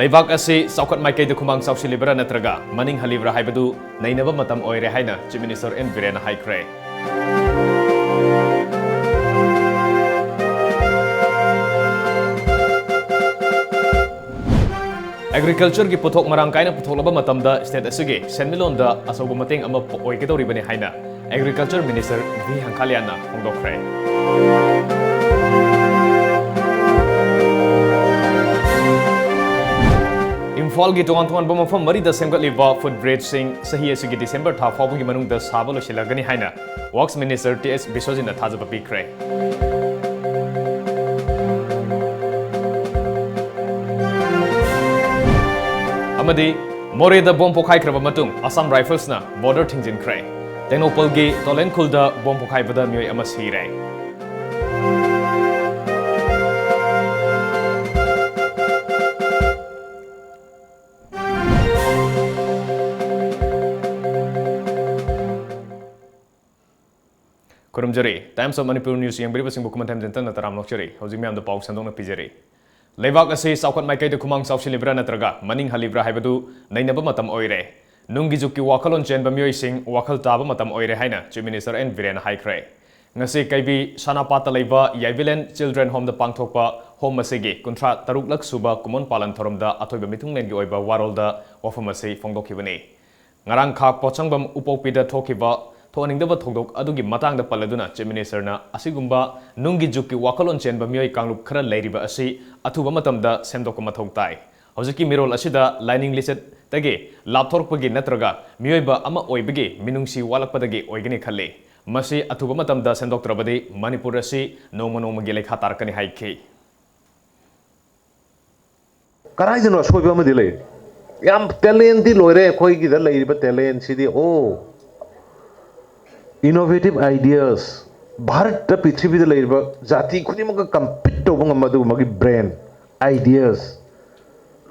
Leibak asi saukat maikai da kumang sausi libra natraga maning halibra haibadu nainaba matam oire haina Chief Minister N Virena haikre. Agriculture ki puthok marang kaina putholaba matamda state asigi senmilon da asoba mateng ama oigedoribani haina Agriculture Minister V Hankaliana phongdokre. Imphal ki tongan mafam marida semgatliba food bridge sing sahi asigi December tha fawgi manungda saba losilagani haina Works Minister TS Biswajina thajaba pikre. Amadi Moreda bom pokai kraba matung Assam Rifles na border thingjin kre. Tenopal gi Tolen Khulda bom pokai bada myoi ama sire. Kurumjari Times of Manipur News yang beri basing bukuman time jentan nataram lokjari hojing me am da pau sandong na pijari. Leibak asi saukat maikai da kumang sausi libra natraga maning halibra haibadu nainaba matam oire. Nunggi juki wakalon chen ba myoi sing wakal taba matam oire haina Chief Minister N Virena haikre. Ngasi kaibi sanapata leiba Yaivilen Children Home da pangthokpa home asigi kuntra taruk lak suba kumon palan thoromda athoiba mitunglen gi oiba warolda wafam asi phongdokhibani. Ngarang khak pochangbam upokpida thokiba Thoaningdaba thongdok adugi matangda paladuna Chief Minister na asigumba nunggi juki wakalon chenba myoi kanglup khara leiriba asi athuba matamda semdokka mathau tai hojiki mirol asida lining listed tagi lapthorpagi natraga myoiba ama oibagi minungsi walakpadagi oigani khalle masi athuba matamda semdoktrabadi Manipur asi nongmagi lekha tarkani haiki karaijano soiba ma dilai yam talent di loire khoi gi da leiriba talent sidi innovative ideas Bharat ta Prithvi da leiba jati khuni ma compete to bang madu magi brain ideas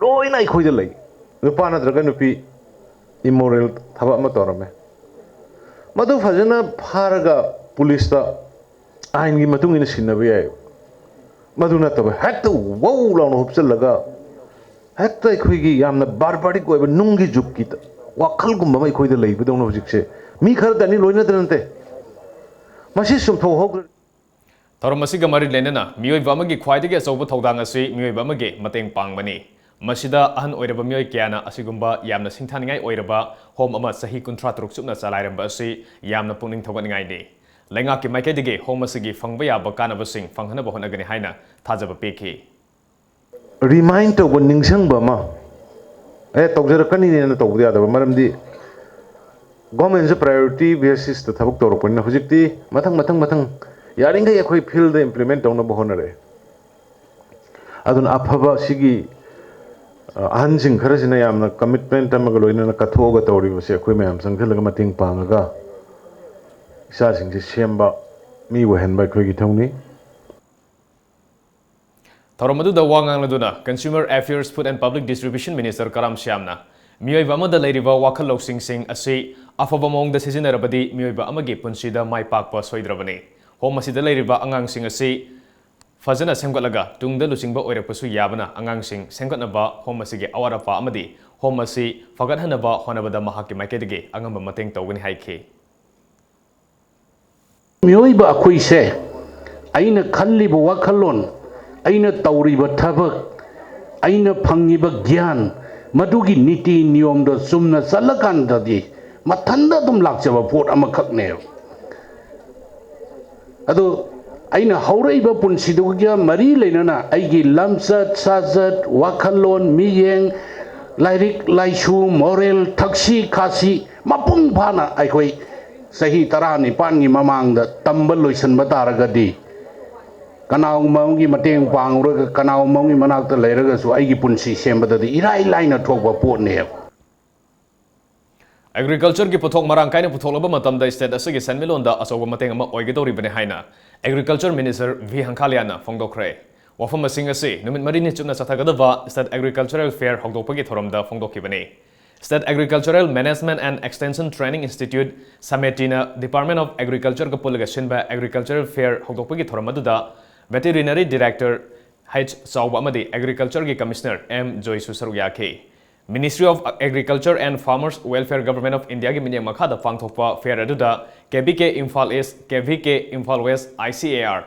loi nai khoi da lei nupa na draga nupi immoral thaba ma torame madu fajana pharaga police ta ain gi matung ina sinnabe ai madu na tabe hakta wow lawn hopsel laga hakta khoi gi yamna barbaric ko nungi jukki wakhal gumba mai khoi da lei bidong no jikse mi khar dani loina drante masi sum tho hok Thorom asi gamari lenena mioi bamagi khwaidagi asoba thodang asi mioi bamagi mateng pangmani masida ahan oiraba mioi kyana asigumba yamna singthaningai oiraba home ama sahi kuntra truk chupna chalairamba asi yamna pungning thoganingai ni lenga ki maikedige home asigi phangba yaba kanaba sing phanghana bahona gani haina thajaba peki remind to ningsang ba ma tawjara kani ne na tawdi ada maramdi government priority basis the thabuk tor pon hojikti mathang yaringa ekhoi field the implement tawna bahonare adun aphaba sigi ahanjing kharasina yamna commitment amaga loina na kathoga tawri base ekhoi mayam sangthalaga mating pangaga isa sing se semba mi wahen ba ekhoi gi thongni Thoromadu da wangang laduna Consumer Affairs Food and Public Distribution Minister Karam Shyamna Mioiba amada leiriba wakal loksing sing asi afaba mong da sizinarabadi mioiba amagi punsida mai pakpa soidrabani home asida leiriba angang sing asi fajana semgatlaga tungda lusingba oirakpasu yabana angang sing semgatnaba home asigi awarapa amadi home asi fagathanaba honabada mahaki maikedagi angamba mateng tawgani haiki mioiba akoise aina khalliba wakalon aina tawriba thabak aina phangiba gyan Madugi niti niyom da sumna salakan dadi matanda dum lakjaba pot amakak ne ado aina hauraiba punsidugya mari leinana aigi lamsat sajat wakalon miyeng lairik laisu moral taksi khasi mapung phana aikoi sahi tarani pangi mamangda tambal loisan bataragadi Kanau maungi mateng panguraga kanau maungi manakta leiraga su aigi punsi sembadadi irai laina thokba potne Agriculture ki puthok marang kaina putholaba matamda state asigi senmilonda asoba mateng ama oigedori bane haina Agriculture Minister V Hankaliana phongdokre wafam asing asi numit marini chuna sathagadaba State Agricultural Fair hogdokpagi thoromda phongdokhibani State Agricultural Management and Extension Training Institute Sametina Department of Agriculture ka pulaga sinba Agricultural Fair hogdokpagi thoromaduda Veterinary Director H Sauba amadi Agriculture gi Commissioner M Joy Susaruk yake. Ministry of Agriculture and Farmers Welfare Government of India gi minyang makha da pangthokpa fair aduda KBK Imphal East, KVK Imphal West, ICAR,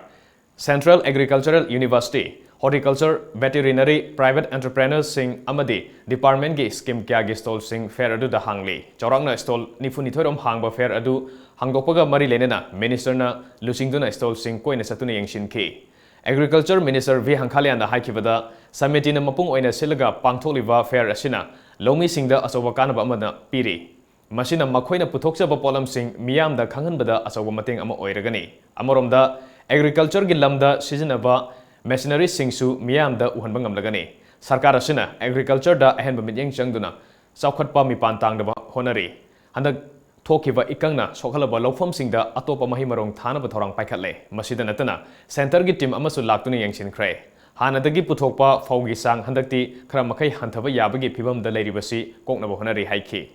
Central Agricultural University, Horticulture, Veterinary, Private Entrepreneurs sing amadi Department gi scheme kya gi stall sing fair adu da hangli. Chaurangna stall nifunithorom hangba fair adu hangdokpaga mari lenena Minister na lusingduna stall sing koina satuna yengshin ki. Agriculture Minister V Hangkhalian da haikibada samiti na mapung oina silaga pangthokliba fair asina lomi singda asoba kanaba amana piri. Masina makhoina puthokchaba polam sing miyam da khanghanbada asoba mating ama oiragani. Amoromda Agriculture gi lamda sizinaba machinery singsu miyam da uhanba ngamlagani. Sarkar asina agriculture da ahenba mityeng changduna saukhatpa mipan tangdaba honari. Handak thokiba ikangna sokhalaba lawfam singda atopa mahimarong thanaba thorang paikhatle. Masida natana center gi team amasu laktuna yengsin khre. Hanadagi puthokpa faugi sang handakti khara makai hanthaba yabagi phibam da leiribasi koknaba honari haiki.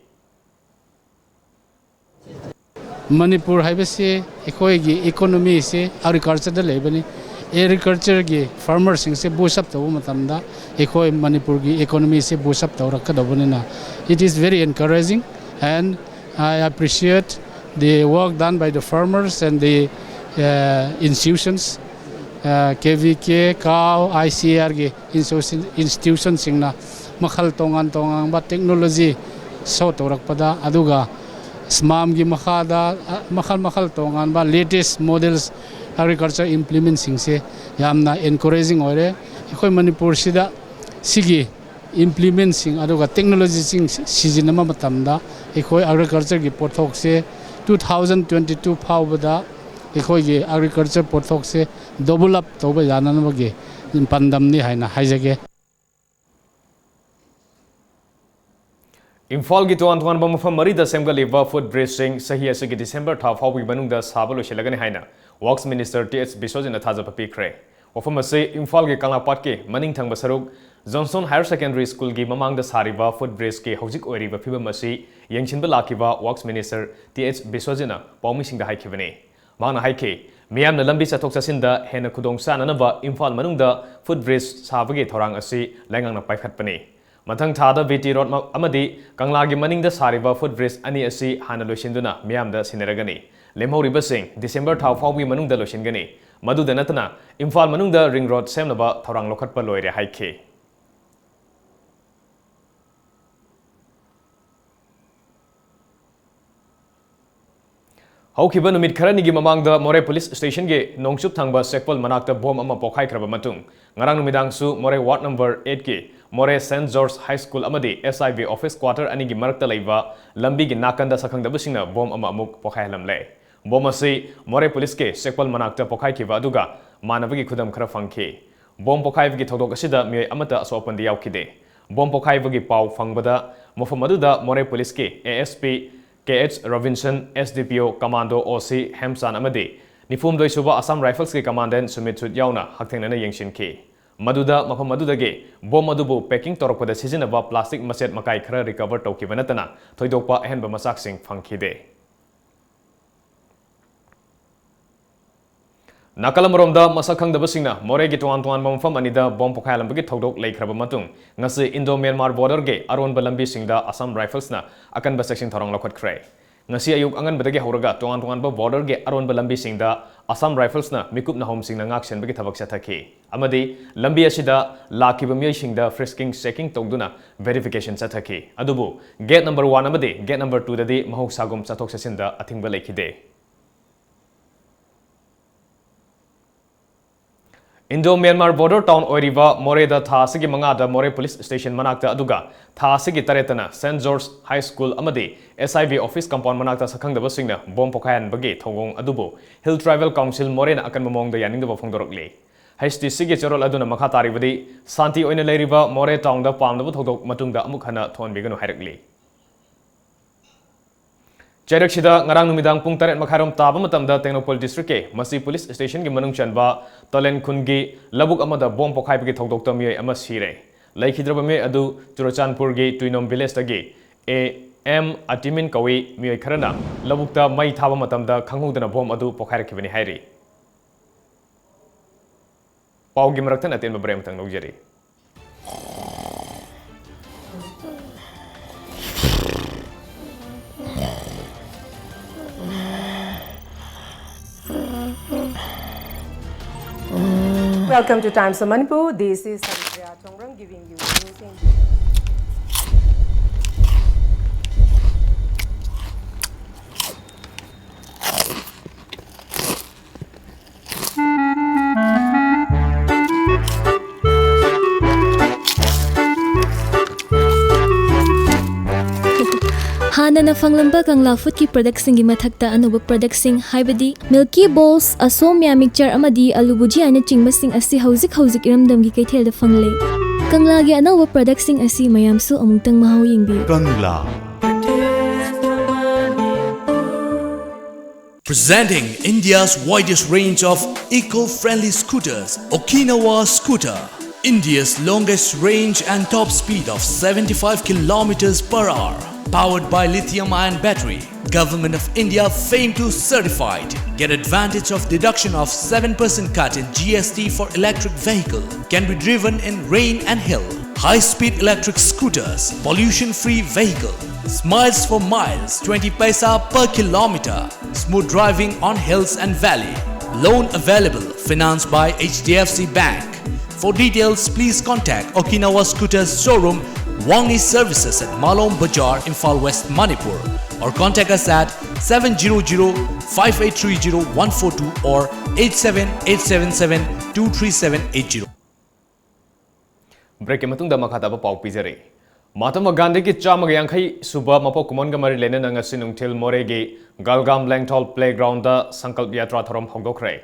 Manipur haibase ekoi gi economy se agriculture da lebani. Agriculture gi farmers sing se boost up to matamda ekoi Manipur gi economy se boost up to rakadabunina. It is very encouraging and I appreciate the work done by the farmers and the institutions KVK, COW, ICR gi institutions singna makhal tongan ba technology so torakpada aduga SMAM gi makhada makhal tongan ba latest models agriculture implement singse yamna encouraging ore ekoi Manipur sida sigi implement sing aduga technology sing sijinama matamda ekoi agriculture gi pothok se 2022 phawbada ekoi gi agriculture pothok se double up toba yananaba gi pandamni haina haijage. Imphal gi tuan ba mafam marida semgaliba food bridge sing sahi asagi December tha phawbi manungda sabalo shilagani haina Works Minister TH Biswajina thajapa pikre. Wafam ase Imphal gi Kanglapat ke maning thangba saruk Johnson Higher Secondary School gi mamangda sariba food bridge ke hojik oiriba phibam ase yengchinba lakiba Works Minister TH Biswajina pawmi singda haikibani. Mangna haike miyamna lambi chathok chasinda hena khudong sananaba Imphal manungda food bridge sabagi thorang ase langangna paikhatpani. Mathang thada VT Road amadi Kanglagi maningda sariba food bridge ani asi hana loishinduna miyamda sineragani. Lemhoriba sing December thaw phawbi manungda loishingani. Maduda natana Imphal manungda ring road semnaba thorang lokhatpa loire haike. Haukiba numit kharanigi mamangda More Police Station ge nongchup thangba sekpal manakta bom ama pokhai khraba matung ngarang numidang su More Ward number 8 ke More St George High School amadi SIV office quarter anigi marakta leiba lambi gi nakanda sakhangdaba singna bom ama amuk pokhai lamle bom ase More Police ke sekpal manakta pokhai kiba aduga manabagi khudam khara fangke bom pokhai gi thodok asida mi amata asopandi yaukide bom pokhai gi pau fangbada mofam aduda More Police ke ASP KH Robinson SDPO Commando OC Hemsan amadi Nifum doi suba Assam Rifles ke Commandant Sumit Sud yauna hakthengnana yengshin ki maduda mafam madudage bom madubu packing torokpada sizinaba plastic maset makai khara recover tawkiba natana thoidokpa ahenba masak sing phangkhide Nakalamromda masakhangdaba singna More gi tuan mamfam anida bom pokhaialambagi thodok leikraba matung ngasi Indo Myanmar border ge aronba lambi singda Assam Rifles na akanba section thorong lokhat khre ngasi ayuk angan badagi horaga tuan ba border ge aronba lambi singda Assam Rifles na mikup na home singna ngak senbagi thabak sathaki amadi lambi asida lakiba myoi singda frisking checking togduna verification sathaki adubu gate number 1 amadi gate number 2 dadi mahok sagum chathok sasinda athingba lekhide Indo Myanmar border town oiriba More da thasigi mangada More police station manakta aduga thasigi taretana St George High School amadi SIV office compound manakta sakhangdaba singna bom pokhayan bagi thongong adubu Hill Tribal Council More na akan mamongda yaningdaba phongdorokli HTC ge charol aduna makha taribadi santi oina leiriba More town da pamdaba thodok matungda amuk hana thonbiganu hairakli Chairakshida ngarang numidang pung taret makharom taba matamda Tengnopol district ke masi police station gi manung chanba Tolen khungi labuk amada bom pokhai bagi thodok tamye ama sire laikhidraba me adu Churachandpur gi Tuinom village tagi AM Atimin kawi mioi kharana labukta mai thaba matamda khanghudana bom adu pokhai rakhibani hairi ꯄꯥꯎꯒꯤ ꯃꯔꯛꯇ ꯑꯇꯦꯟꯕ break ꯑꯃꯇꯪ ꯂꯧꯖꯔꯤ Welcome to Times of Manipur. This is Sarikya Chongrang giving you news in Hanana fanglamba kangla food ki product singi mathakta anuba product sing haibadi Milky Balls asomya mixture amadi alu bhuji ana chingba sing asi hauzik iramdam gi kaithel da fangle kangla gi anawa product sing asi mayam su amungtang mahau yingbi Kangla presenting India's widest range of eco-friendly scooters, Okinawa Scooter. India's longest range and top speed of 75 kilometers per hour. Powered by lithium-ion battery. Government of India FAME 2 certified. Get advantage of deduction of 7% cut in GST for electric vehicle. Can be driven in rain and hill. High-speed electric scooters. Pollution-free vehicle. Smiles for miles, 20 paisa per kilometer. Smooth driving on hills and valley. Loan available. Financed by HDFC Bank. For details, please contact Okinawa Scooters Showroom, Wangi Services at Malom Bajar, Imphal West, Manipur. Or contact us at 700-5830-142 or 87877-23780. Break ke matungda makata ba pau pizare. Mahatma Gandhi ki chamaga yankhai suba mapo kumonga mari lena nanga sinungthil moregi Galgam Langtol Playground da Sankalp Yatra thorom hogdokre.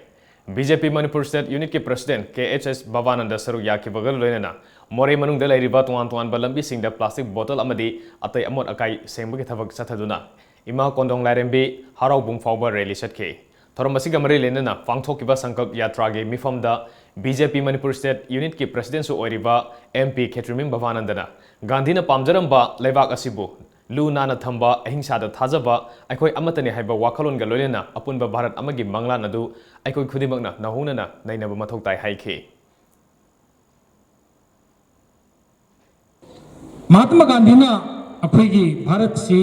BJP Manipur State Unit ki President KHS Bhavananda Saru Yaki Bagal Lena More Manung de Riba Tuan Balambi sing the plastic bottle amadi atay amot akai sembuki thavak sathaduna Ima Kondong Larembi Harau Bung Fauba Rally Setke Thoromasiga Mari Lena Fangthokiba Sankalp Yatrage Mifam da BJP Manipur State Unit ki President su Oiriba MP Ketrimim Bhavanandana Gandhina Pamjaramba Levak Asibu Lu Nana Thamba Ahingsa da Thazaba Aikoi Amatani Haiba Wakalon Galolena Apunba Bharat Amagi Mangla Nadu Aikoi Khudimagna Nahunana Nainaba Mathok Tai Haike Mahatma Gandhi ना अखोई की भारत से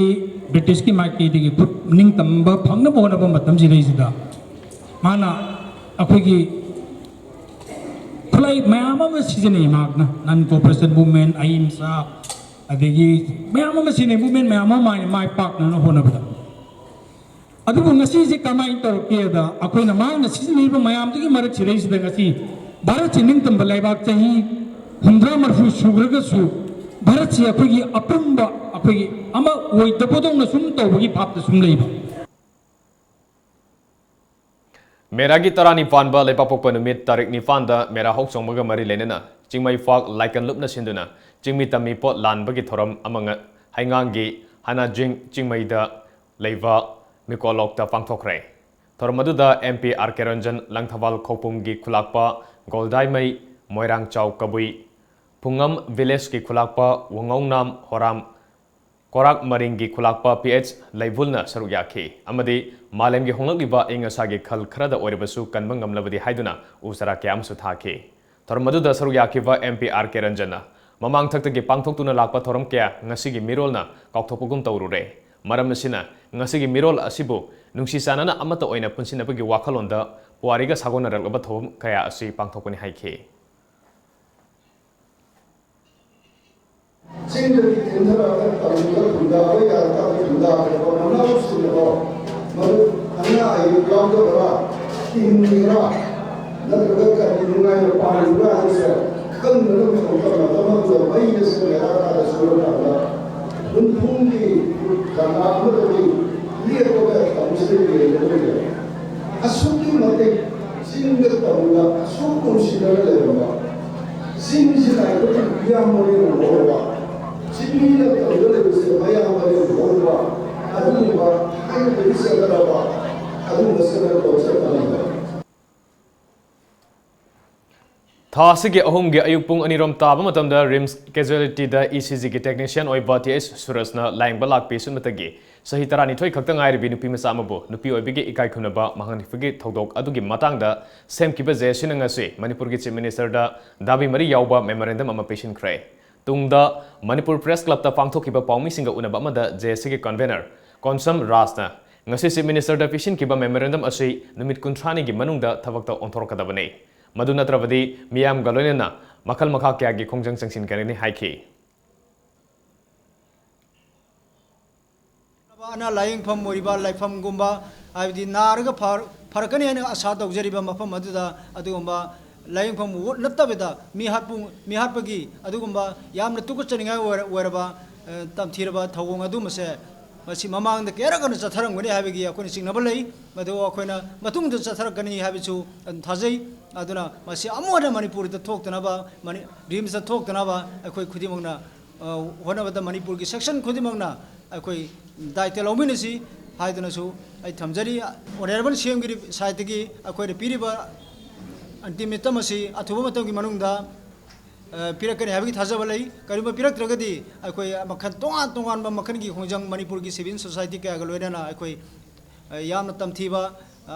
British की Mikey दिगी खुद निंग तंबा फंगना बोना बम मतम जी रही सिदा माना अखोई की खुलाई मयामा में सीजन नहीं मागना नन कोऑपरेशन मूवमेंट अहिंसा अदेगी मयामा में सीजन मूवमेंट मयामा माय पाक ना होना बता अदुबु ngasi je kamai tor ke da अखोई ना मांग सीजन नहीं बम मयाम दिगी मरक छी रही सिदा ngasi भारत से निंग तंबा लाइबाक चाहिए 100 मरफू सुग्रग सु भारत से अखोई अपुंबा अखोई अमा वही दबोदों न सुन तो वही भाप तो सुन लेबा मेरा की तरानी पानबा लेपापोक पनुमित तारीख निफान दा मेरा होक सोंगमगा मरी लेनेना चिंगमई फाक लाइकन लुपना सिंदुना चिंगमी तमी पोट लानबगी थोरम अमंग हाइंगांगी हाना जिंग चिंगमई दा लेवा मिकोलोक ता पांगथोखरे theorem मदुदा MP RK Ranjan लंगथवाल खोपुंगी खुलाकपा गोलदाइमई Moirang चाव कबुई Pungam Village ki khulakpa Wangongnam Horam Korak Maring ki khulakpa PH Laibulna Saruyaki Amadi Malem ki honglakliba ingasagi khal khrada oiribasu kanbang ngamlabadi haiduna usara kyam suthaki Thormadu da Saruyaki va MP RK Ranjana Mamang thakta ki pangthoktuna lakpa thoram kya ngasigi mirolna kaukthopugum tawrure Maram asina ngasigi mirol asibu nungsi sanana amata oina punsinapagi wakhalonda puariga sagona raglaba thom kaya asi pangthokuni haiki 생들이 된사람을 따르니까 분다고 야다고 분다고 만나고 싶어도 뭐 하나 이거가 힘이라 나도 그까지 누가요 빠르고 하면서 큰 너는 공부하다가 많이서 내가 소리하다 눈풍기 장아무들이 이해도가 당신에게 되는 아수기 못에 신경도 없는 아수고 시간을 내는 신신하고 위안머리를 모르고 진리를 얻어내면서 위안머리를 모르고 아들과 하나님을 생각하고 아들을 생각하고 생각하는 거예요. Thasigi ahumgi ayupung anirom taba matamda rims casualty da ECG ki technician oiba TS Surasna laing balak pisun matagi Sahi tarani thoi khakta ngai ribi nupi masa amabu nupi oibigi ikai khunaba mahanifigi thodok adugi matangda sem kiba je sinangasi Manipur gi Chief Minister da dabi mari yauba memorandum ama patient krai tungda Manipur Press Club ta pangthokiba paumi singa unaba amada JSC gi convener Konsam Rasna ngasi Chief Minister da patient kiba memorandum asi numit kuntrani gi manungda thabakta onthorkadabane madu natrabadi miyam galonena makal makha kya gi khongjang sangsin karani haiki ana laying pham moriba laifam gumba abdi narga farakani ana asa dawjariba mafam aduda adugumba laying pham nattabeda mi hatpagi adugumba yamna tuku chaninga weraba tamthiraba thawong adu mase masi mamang da kera gana chatharangani habigi akoni singnaba lei madu akoina matung da chatharakani habichu thajai aduna masi amona Manipur da thoktanaba mani rims da thoktanaba akoi khudimangna honabada Manipur gi section khudimangna akoi daite lominasi haidanasu ai thamjari honorable CM gi side gi akoi piriba ultimatum asi athuba matam gi manungda pirakani habigi thajaba lei kariba pirak tragadi akoi makhan tongan ba makhan gi khongjang Manipur gi civil society ka galoina akoi yamna tamthiba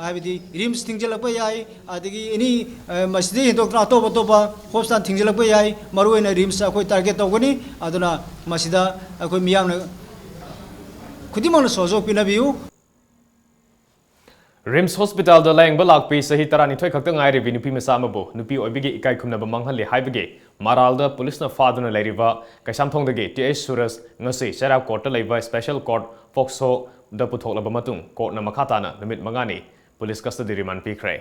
habidi rims thingjalakpa yai adigi any masjid hindokna toba hostan thingjalakpa yai maruena rims akoi target tawgani aduna masida akoi miyamna khudimangna sojok pinabiu Rims Hospital da layang balak pi sahi tarani thoi khakta ngai ribi nupi masa amabu nupi oibigi ikai khumnaba manghalli haibige maralda police na faduna lairiba kaisamthong dagi TH Suras ngasi Serap Court laiba special court Foxho da puthoklaba matung court na makhatana numit mangani police custody remand pikrai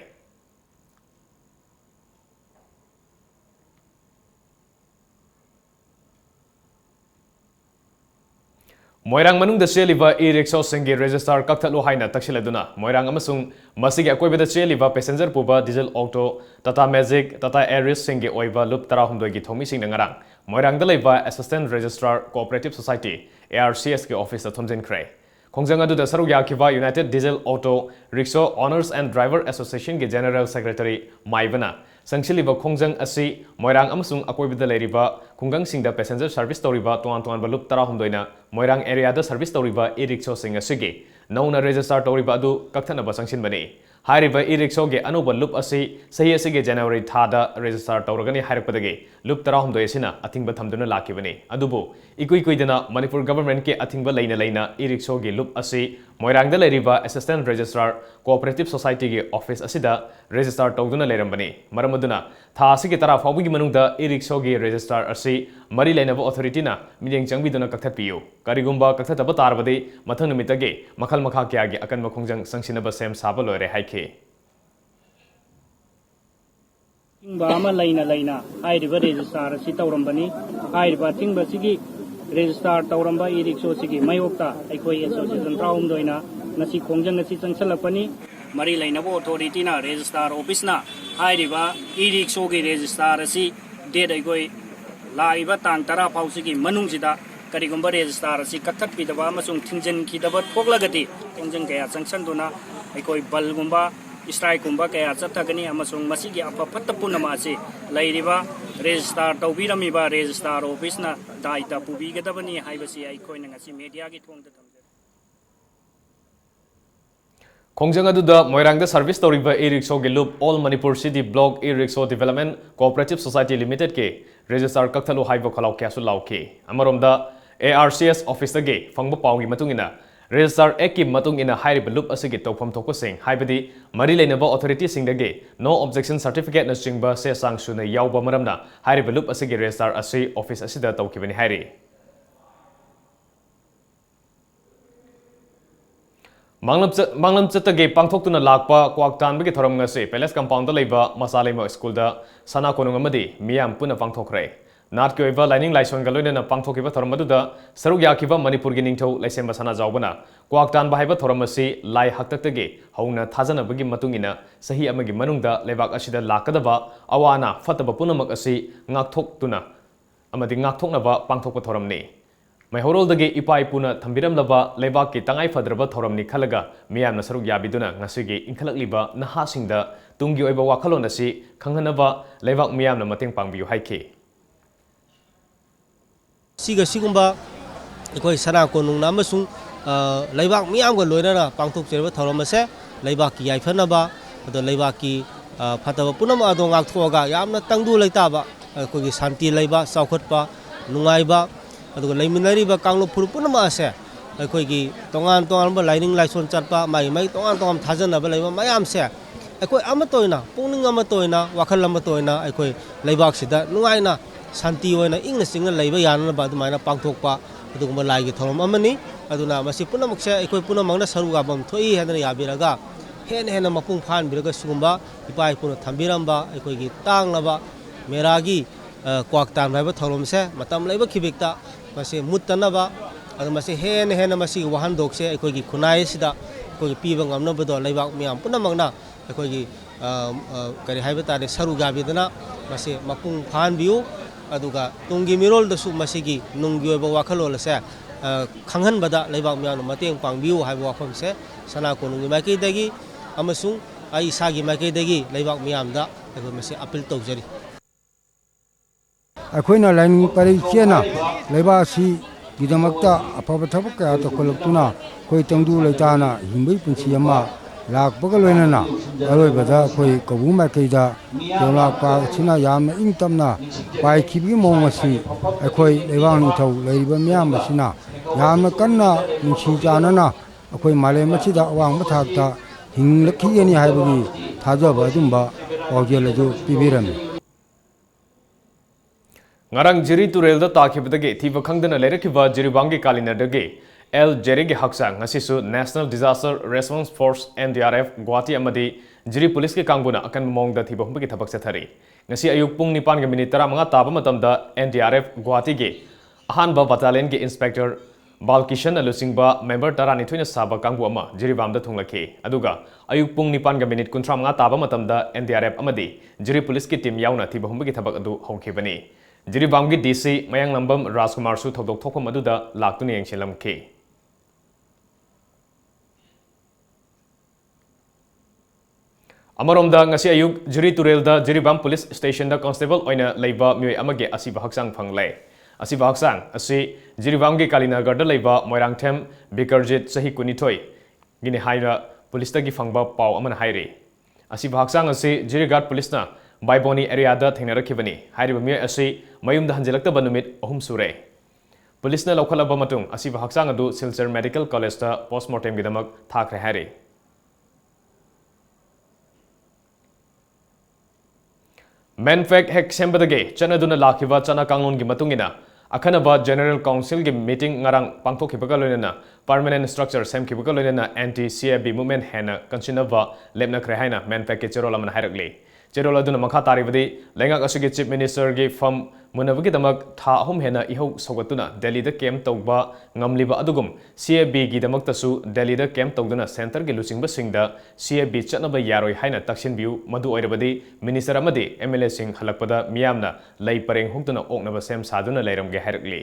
Moirang manung da cheliba e-rickshaw singi register kakthalo haina taksiladuna Moirang amasung masigi akoibada cheliba passenger puba diesel auto Tata Magic Tata Aris singi oiba loop 16 gi thomi sing ngarang Moirang da leiba assistant registrar cooperative society ARCS gi office thomjin krai khongjang adu da saru yakiba United Diesel Auto Rickshaw Owners and Driver Association gi general secretary Maibana Sangshiliba khongjang asi Moirang amasung akoibada leiriba khungang singda passenger service toriba tuan balup 16 na Moirang area da service toriba e-rickshaw sing asigi nauna register toriba adu kakthana ba sangsin bani hairiba e-rickshaw ge anuba loop asi sahi asigi January thada register toragani hairpadagi loop 16 sina athingba thamduna lakibani adubu ikuidana Manipur government ke athingba leina e-rickshaw ge loop asi Moirang da leiriba assistant registrar cooperative society ge office asida register tawduna leirambani maramaduna tha asigi tara fawbigi manungda e-rickshaw ge registrar asi mari lainaba authority na milyeng changbiduna kakthapiyu karigumba kakthataba tarbadi mathang numitage makhal makha kya ge akan makhongjang sangsinaba sem saba loire haike Bama laina hairiba registrar si tawrambani hairiba tingba sigi registrar tawramba e-rickshaw sigi mayokta aikoi association traum doina nasi khongjang nasi changsalapani mari lainaba authority na registrar office na hairiba e-rickshaw ge registrar si date aikoi laiba tang tara pausigi manungsida karigumba registrar si kakhatpidaba amasung thingjan khidaba thoklagati khongjang kaya changsanduna aikoi balgumba strike kumba kaya chathagani amasung masigi apa phattapuna ma se lairiba registrar tawbiramiba registrar office na daita pubigadabani haibasi aikoina ngasi media gi thongda thamjari Khongjang aduda Moirang da service toriba e-rickshaw ge loop All Manipur City Block e-rickshaw Development Cooperative Society Limited ke register kakthalo haibo khalau kya su lauke amaromda ARCS office ge fangba pawgi matungina register ekip matungina hairiba loop asigi tawpham thokpa sing haibadi mari leinaba authority singdage no objection certificate na chingba se sang suna yauba maramna hairiba loop asigi register asi office asida tawkibani hairi Manglam chatage pangthoktuna lakpa kwaktan bagi thoram ngase palace compound da leiba masalema school da sana konung amadi miyam puna pangthokre Nat ke oiba lining laison galoina na pangthokiba thoramadu da saruk yakiba Manipur gi ningthau laisemba sana jawbana kwaktan bahaiba thoramasi lai haktaktage hauna thajana bagi matungina sahi amagi manungda lebak asida lakadaba awana fataba punamak asi ngakthok ngakthoknaba pangthokpa thoramni Maihoroldige ipai puna thambiramlaba lebak ki tangai fadraba thoramni khalaga miyamna saruk yabiduna ngasigi inkhalakliba nahasingda tunggi oiba wakhalon asi khanghanaba lebak miyamna mateng pangbiu haike Siga sigumba ikoi sana konung namasung लेबाक मियामगा लोइनना पांथोकजेरबा थौरम असे लेबाक की याइफनबा अदो लेबाक की फतब पुनम अदो गाक्थोगा यामना तंगदु लेताबा अखोगी शांति लेबा चौखटपा नुंगाइबा अदो लेमिनरिबा कांगलो फुर पुनम असे अखोगी तोंगान तोंगानबा लाइनिंग लाइसन चटपा माइ माइ तोंगान तोंगान थाजनबा लेबा मयाम से अखोई अमतोइना पुंगनिंग अमतोइना वाखल अमतोइना अखोई लेबाक सिदा नुंगाइना शांति होइना इंगना सिंगना लेबा यानबा अदुमाइना पांथोकपा अदुगुम्बा लाइगी थौरम अमनी अदुना मसी पुनमक्से अखोई पुनमंगना सरुगाबम थोई हेदना याबिरगा हेन हेन मपुंग फानबिरगा सुगुम्बा इपा इपुना थंबिरंबा अखोईगी तांगलबा मेरागी क्वाक्तान हाइबा थौरमसे मतम लेबा खिबिकता मसी मुत्तनबा अदु मसी हेन हेन मसी वहानदोकसे अखोईगी खुनाइसिदा अखोईगी पीबा ngamnabado लेबाक मियाम पुनमंगना अखोईगी करि हाइबा तारे सरुगाबिदना मसी मपुंग फानबिउ अदुगा तुंगी मिरोलदसु मसीगी नुंगी ओइबा वाखलोलसे खंगहनबदा लेबाक मियाम मतेंग पांगबिउ हाइबा वाफमसे सना कोनुंगी माइकैदगी अमसुंग आई इसागी माइकैदगी लेबाक मियामदा अखोई मसी अपील तौजरी अखोइना लाइन परीक्षेना लेबासी गिदमक्ता अफब थबक कया तखोलक्तुना खोई तंगदु लेताना हिंबै पुंसी अमा लाकपगा लोइनना अरोइबदा खोई कबु माइकैदा केवलापा सिना यामना इंतमना पाइखिबि मोंगसी अखोई लेबाक निथौ लेरिबा मियाम मसिना यामना कन्ना नुंसी जानना अखोई मालेम मसिदा अवांग थाकता हिंलखिगनी हाइबगी थाजबा अदुंबा पाउजेल अदु पिबिरमी ngarang jiri turelda takhibadagi thiba khangdana lerakhiba jiribamgi kalinadagi L Jerigi Haksang ngasisu National Disaster Response Force NDRF Guwahati amadi jiri police ke kangbuna akan mongda thiba humbagi thabak sathari ngasi ayuk pung 9 minute 15 taba matamda NDRF Guwahati ge ahanba battalion ge inspector Balkishan alusingba member tarani thoina saba kangbu ama jiribamda thunglakhi aduga ayuk pung 9 minute 15 taba matamda NDRF amadi jiri police ke team yauna thiba humbagi thabak adu hongkhibani Jiribamgi DC Mayang Lambam Rajkumar Su Thodok Thokpam aduda laktuna yengsilamki Amaromda ngasi ayuk jiri turelda Jiribam Police Station da constable oina leiba mioi amage asiba haksang phanglai asiba haksang asi Jiribamgi Kalinagar da leiba Moirangthem Bikarjit sahi kunithoi gini haira police da gi phangba paw amana haire asiba haksang asi Jirigat police na Baiboni area da thengnarakibani hairiba mi asi mayumda hanjelakta banumit ahum sure police na lokhalaba matung asiba haksang adu Silchar Medical College da postmortem gidamak thakre haire Manfact hek sembadage chanaduna lakhiba chana kanglon gi matungina akhanaba General Council gi meeting ngarang pangthokhibaga loinana permanent structure semkhibaga loinana anti CAB movement hena kansinaba lepna khre haina Manfact ke cherola man hairakli Cherola duna makha taribadi lengak asigi chief minister gi fam munabagi damak tha ahum hena ihau sogatuna Delhi da camp tawba ngamliba adugum CAB gi damak tasu Delhi da camp tawduna center gi lusingba singda CAB chatnaba yaroi haina taksin biu madu oirabadi minister amadi MLA sing halakpada miyamna lei pareng hugtuna oknaba sem saduna leiramge harakli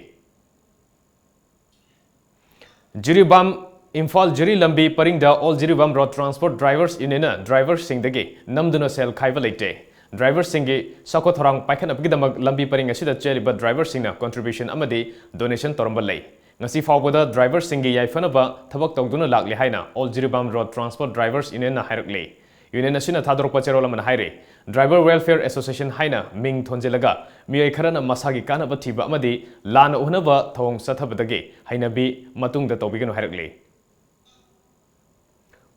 Jiribam Imphal Jiri Lambi Paringda All Jiribam Road Transport Drivers Union Drivers Singdagi Namduna Sel Khaiva Leite Drivers Singi Sakothorang Paikan Apgidamak Lambi Paring Asida Cheliba Drivers Singna contribution amadi donation toramba lei ngasi fawbada Drivers Singi Yaifanaba Thabak Tawduna Lakli Haina All Jiribam Road Transport Drivers Union na Hairakli Union asina thadorpa cherola man haire Driver Welfare Association haina ming thonjelaga miyai kharana masagi kanaba thiba amadi lana uhnaba thong sathabadagi hainabi matungda tawbiganu hairakli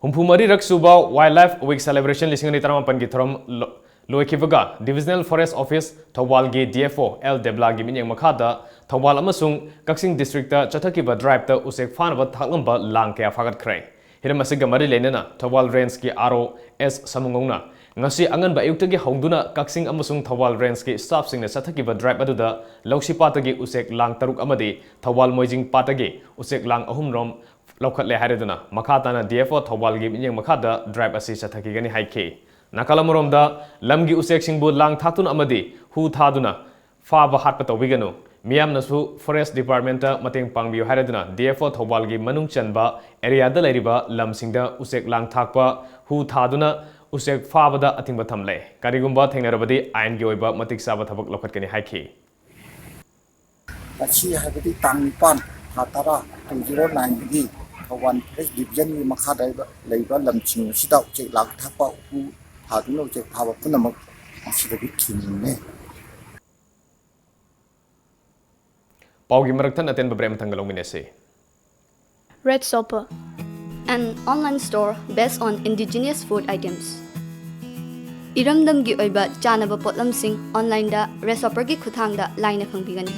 Humpumari Raksuba Wildlife Week Celebration Lisingani Taraman gi thorom loikivaga Divisional Forest Office Thawal gi DFO L Debla gi minyang makhada Thawal amasung Kaksing District ta chathakiba drive ta usek fanaba thaklamba lang kya fagat khrai Hiramasiga mari lenana Thawal Range ki RO S Samungongna ngasi angan ba ayuktagi hongduna Kaksing amasung Thawal Range ki staff singna chathakiba drive aduda Lauksipatagi usek lang taruk amadi Thawal Moijing patagi usek lang ahumrom Lokhatle Hariduna, Makatana DFO Thawal gi minyang makada drive asi chathakigani haike. Nakalamoromda lamgi usek singbu lang thatun amadi hu thaduna faba hatpa tawbiganu. Miyamnasu Forest Department ta mateng pangbiu hariduna DFO Thawal gi manung chanba area da lairiba lamsingda usek lang thakpa hu thaduna usek fabada atingba thamle. Karigumba thengnarabadi ain gi oiba matik saba thabak lokhatkani haike. Achi habadi tangpan hatara 2009 gi Kawan es division ni makada leiba lamching sida che lak thapa u haduno che phawa punamak sida bikin ne Paugi maraktan aten babrem tanggalong minese. Red Shopper, an online store based on indigenous food items. Iramdamgi oiba chanaba potlamsing online da Red Shopper gi khuthangda laina phangbigani.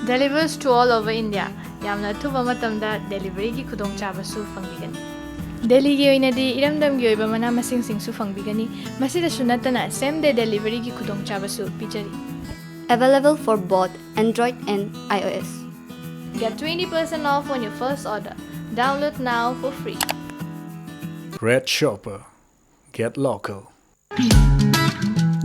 Delivers to all over India. Yamna thuba matamda delivery gi khudong chabasu phangbigani. Delhi gi oinadi iramdamgi oiba mana masing singsu phangbigani. Masida sunatana same day delivery gi khudong chabasu pijari. Available for both Android and iOS. Get 20% off on your first order. Download now for free. Red Shopper. Get local.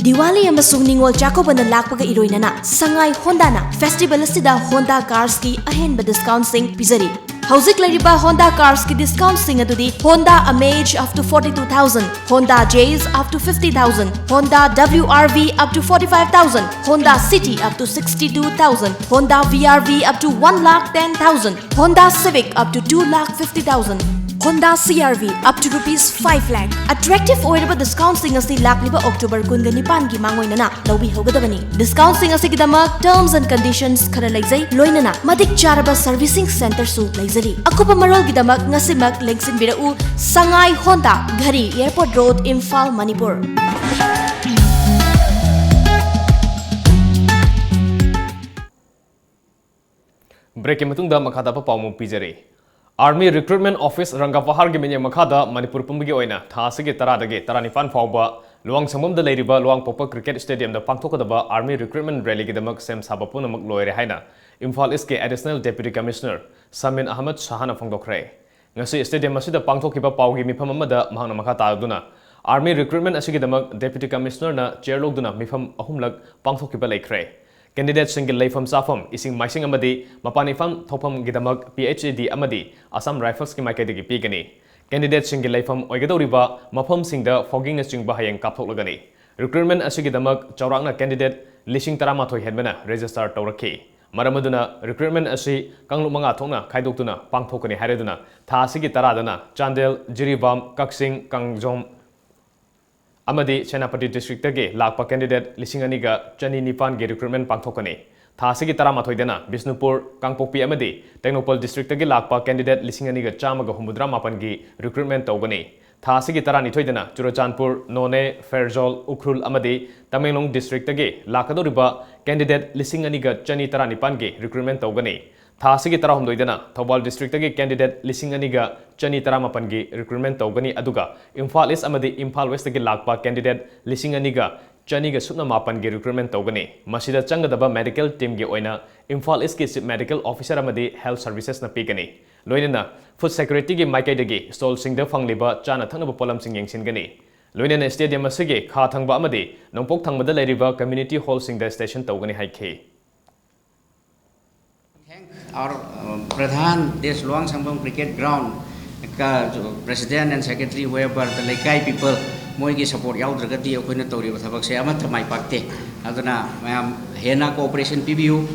Diwali amasung Ningol Chakobana lakpaga iroinana Sangai Honda na festival asida Honda cars ki ahenba discount sing pizari. Hauzik lariba Honda cars ki discount sing adudi Honda Amaze up to 42,000, Honda Jazz up to 50,000, Honda WRV up to 45,000, Honda City up to 62,000, Honda VRV up to 1,10,000, Honda Civic up to 2,50,000. Honda CRV up to rupees 5 lakh. Attractive oiraba discount sing asi lakliba October 19 gi mangoinana lawbi hogadabani. Discount sing asi gidamak terms and conditions khara laizai loinana madik charaba servicing center su laizari. Akupa marol gidamak ngasimak lengsin birau Sangai Honda Ghari Airport Road Imphal Manipur. Break matungda makada pa pawmong pijari. Army Recruitment Office Rangapahar gi menya makada Manipur pumbagi oina thasigi taradagi taranifan fawba luang samum da leiriba luang popa cricket stadium da pangthokadaba Army Recruitment Rally gi damak sem sabapun amak loire haina Imphal East ke Additional Deputy Commissioner Samin Ahmad Shahana phongdokre ngasi stadium asida pangthokiba pawgi mifam amada mahangna makha taaduna Army Recruitment asigi damak Deputy Commissioner na chair logduna mifam ahumlak pangthokiba leikre Candidate single Leifam Safam ising Maising Amadi, Mapanifam Topam Gidamak PhD Amadi, Assam Rifles ki Maikadi Pigani. Candidate single Leifam Oigadoriba, Mapam Singda, Fogging a Sing Bahayang Kapolagani. Recruitment Asigidamak, Chauranga candidate, Lishing Taramato Hedmana, Register Tauraki. Maramaduna, recruitment asi Kanglumanga Tona, Kaidotuna, Pangtokani Hariduna, Tasigi Taradana, Chandel, Jiribam, Kaksing, Kangjom. Amadi Chenapati District ge lakpa candidate Lisinganiga Chani Nipan ge recruitment pangthokani. Thasigi Taramathoidana, Bisnupur, Kangpokpi Amadi, Technopol District ge lakpa candidate Lisinganiga Chamaga Humudra Mapan ge recruitment tawgani. Thasigi Tarani Thoidana, Churachandpur, None, Fairjol, Ukrul Amadi, Tamenglong District ge lakadoriba candidate Lisinganiga Chani Taranipan ge recruitment tawgani. Thasigi Tarahumdoidana, Thobal District ge candidate Lisinganiga Chani Taramapan ge recruitment tawgani aduga Imphal East amadi Imphal West ge lakpa candidate Lisinganiga Chani ge sutna mapan ge recruitment tawgani masida changadaba medical team ge oina Imphal East ge medical officer amadi health services na pigani loinena food security ge maikai degi stall singda fangliba chana thangna polam sing yengsingani loinena stadium asige kha thangba amadi nongpok thangmada leiriba community hall singda station tawgani haikhe Our Pradhan Desh Luang Sambam Cricket Ground President and Secretary whoever the Laikai people Moigi support Yaudragati Okinatori with Habakse Amata Mai Pakte Adana Mam Hena Cooperation PBU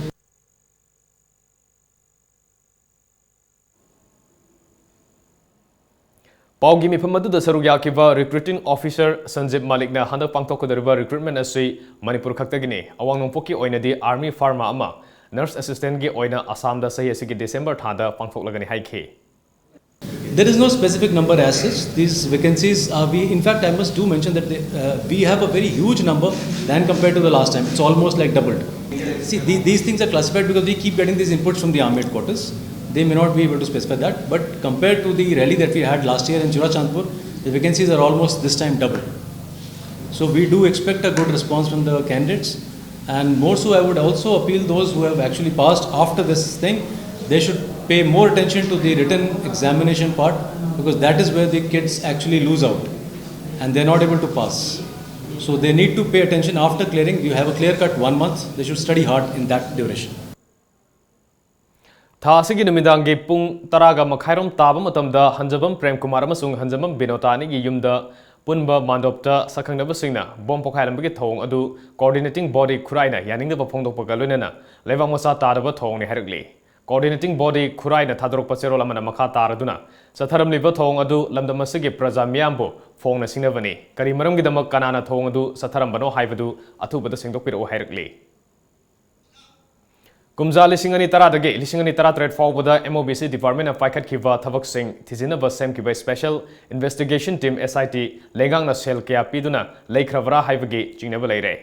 Paugi mifamadu da sarugya kiba recruiting officer Sanjib Malik na handa pangtokadariba recruitment asi Manipur khaktagini awang nongpoki oinadi army pharma ama nurse assistant gi oina Assam da sahi asigi December thada pangthoklagani haikhe There is no specific number as such. These vacancies in fact I must do mention that we have a very huge number than compared to the last time. It's almost like doubled. See, these things are classified because we keep getting these inputs from the army headquarters. They may not be able to specify that, but compared to the rally that we had last year in Churachandpur, the vacancies are almost this time double. So we do expect a good response from the candidates, and more so I would also appeal those who have actually passed after this thing, they should pay more attention to the written examination part, because that is where the kids actually lose out and they're not able to pass. So they need to pay attention after clearing. You have a clear cut 1 month, they should study hard in that duration. Thasigi numidangi pung taraga makhairom taba matamda Hanjabam Prem Kumar amasung Hanjabam Binotani gi yumda punba mandopta sakhangnaba singna bom pokhairamgi thong adu coordinating body khuraina yaningda phongdokpa galunena lewang masa tadaba thong ni hergli coordinating body khurai na thadrok pacherol amana makha taraduna satharam liba thong adu lamdam asigi praja miyambo phong na singnabani kari maram gi damak kanana thong adu satharam bano haibadu athubada singdokpiro hairikli Kumza lisingani taradagi lisingani taratret fawbada MOBC Department of Paikat Kiva Thavak Singh Tizinaba Sem Kiba Special Investigation Team SIT Lengang na sel kya piduna Laikravara haibagi jingnaba leire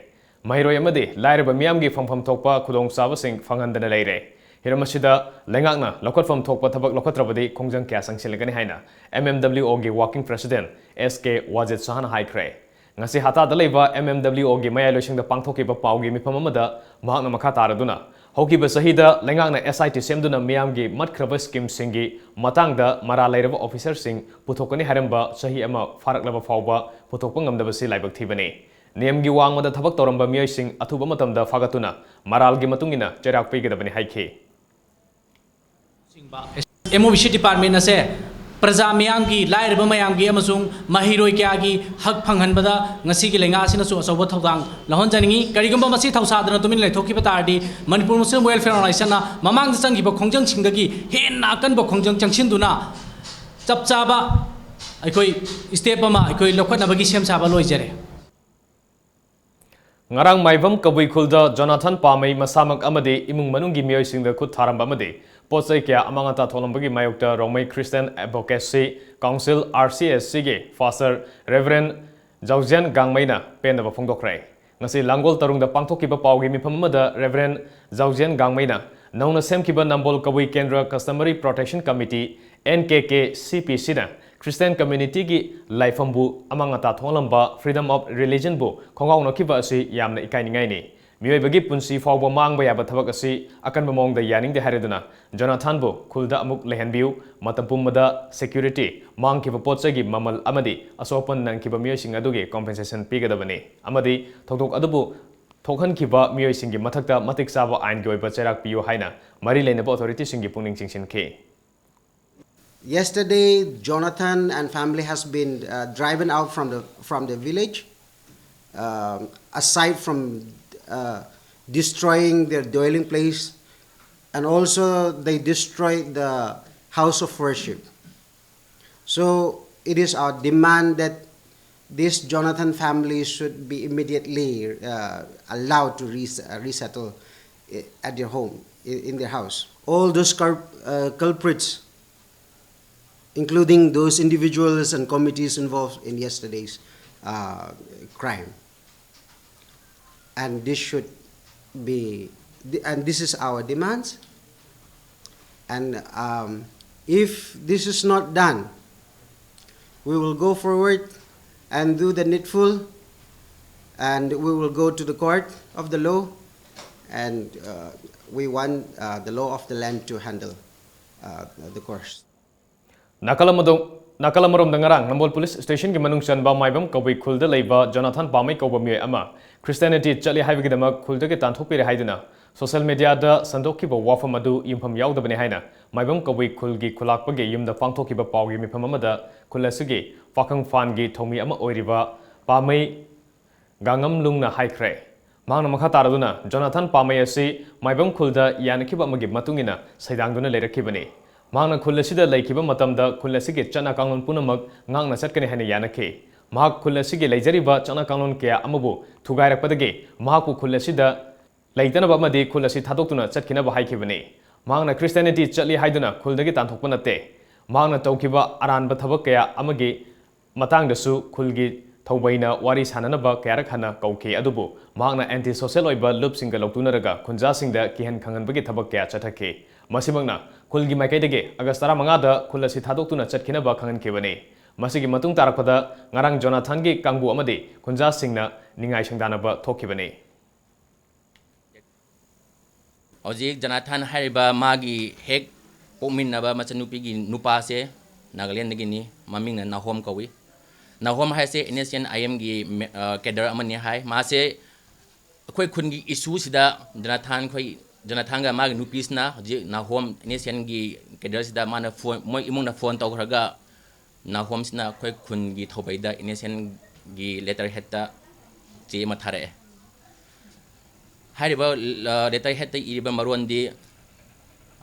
Mahiro yamadi lairaba miyamgi famfam thokpa khudong saba sing fanghandana leire Hiramasida Lengang na lokotfam thokpa thabak lokotrabadi kongjang kya sangsilagani haina MMWO gi Working President SK Wajid Sahan haikre ngasi hata dalaiba MMWO gi mayalosing da pangthokiba pawgi mifam amada mahakna makha taraduna Hokiba Sahida Lengangna SIT Semduna Miamgi Matkrava Scheme Singi Matangda Mara Lairava Officer Sing Putokani Haramba Sahi Ama Faraklava Fauba Putokangam Dabasi Laibak Thibani Niamgi Wangmada Thabak Toramba Miyai Sing Atuba Matamda Fagatuna Maralgi Matungina Cherak Pigadabani Haiki MOBC Department ase Praja Mayamgi Lairaba Mayamgi Amazung Mahiroi Kyagi Hak Panghanbada ngasi gi lenga asina su asoba thawdang lahon janingi karigamba masi thawsadana tumin leithoki patardi Manipur Muslim Welfare Organization na mamang changi ba khongjang singdagi henna kan ba khongjang changchinduna chapchaba aikoi step ama aikoi lokhatna bagi sem saba loijare Ngarang Maibam Kabui Khulda Jonathan Pamai Masamak Amadi Imung Manungi Miyoi Singda Khut Tharamba Amadi Potsai Kya Amangata Tholambagi Mayokta Romai Christian Advocacy Council RCSC ge Faster Reverend Jauzian Gangmaina Pendaba Phongdokre ngasi Langol Tarungda Pangthokiba Pawgi Mifam amada Reverend Jauzian Gangmaina Nauna Semkiba Nambol Kabui Kendra Customary Protection Committee NKK CPC na Christian Community gi Laifambu Amangata Tholamba Freedom of Religion bu Khongau no kiba asi yamna ikainingai ni Miyoi bagi punsi fawba mangba yaba thabak asi akan bamongda yaning de hariduna Jonathan bu khulda amuk lehenbiu matampumada security mang kiba potsagi mamal amadi asopan nang kiba miyoi sing adugi compensation pigadabani amadi thokdok adubu thokhan kiba miyoi singi mathakta matik saba ain gi oiba cherak piyo haina mari leinaba authority singi pungning chingsin ke Yesterday, Jonathan and family has been driven out from the village. Aside from destroying their dwelling place, and also they destroyed the house of worship. So it is our demand that this Jonathan family should be immediately allowed to resettle at their home, in their house. All those culprits, including those individuals and committees involved in yesterday's crime. And this should be, and this is our demands. And if this is not done, we will go forward and do the needful, and we will go to the court of the law, and we want the law of the land to handle the course. Nakalamorom Dangarang, Nambol Police Station ki manung chanba maibam Kabui Khulda leiba Jonathan Pamai Kauba Miyoi ama Christianity chali haibagidama Khulda ke tanthokpire haiduna social media da sandokkiba wafam adu yumpham yaudabani haina maibam Kabui Khulgi khulakpage yumda pangthokkiba pawgi mifam amada khulasigi Fakang Fangi thomi ama oiriba Pamai Gangam Lungna haikre Mangna makha taraduna Jonathan Pamai asi maibam Khulda yanakiba amagi matungina saidangduna leirakibani Mangna Kulasida Laikiba Matamda Kulasigi Chana Kangon Punamak Ngang Nasatkani Hana Yanake. Mahak Kulasigi Laijariba Chana Kangon Kea Amabu, Tugairak Padage, Mahaku Kulasida Laitana Bamadi Kulasi Tadokuna Chatkina Bahaikibane. Mangna Christianity Chatli Haiduna Kuldagi Tantopanate. Mangna Tokiba Aran Batavakea Amagi Matang the Su Kulgi Taubaina Waris Hananaba Karakana Kauke Adubu. Mangna anti social oiba loop single Loktunaraga, Kunja Singda Kihan Kangan Bagi Tabakea Chatake. Masimagna Kulgi Makaidege, Agastara Mangada, Kulasi Tadokuna Chatkina Bakangan Kibane. Masigi Matung Tarapada, Ngarang Jonathan Gi Kangu Amadi, Kunja Singna, Ningai Shandanaba Tokibane. Ojik Jonathan Hariba Magi Hek Pominaba Machanupigi Nupase, Nagaland Gini, Maming and Nahom Kawi. Nahom has a Indonesian IMG Kedar Amani High, Mase Quick Kungi Isusida, Jonathan Mag Nupisna, Nahom Indonesian Gi Kedarsida Mana Moi Imuna Font Tograga, Nahomsna Quick Kungi Tobaida, Indonesian Gi letterhead J Matare. Hariba letterhead Iba Marundi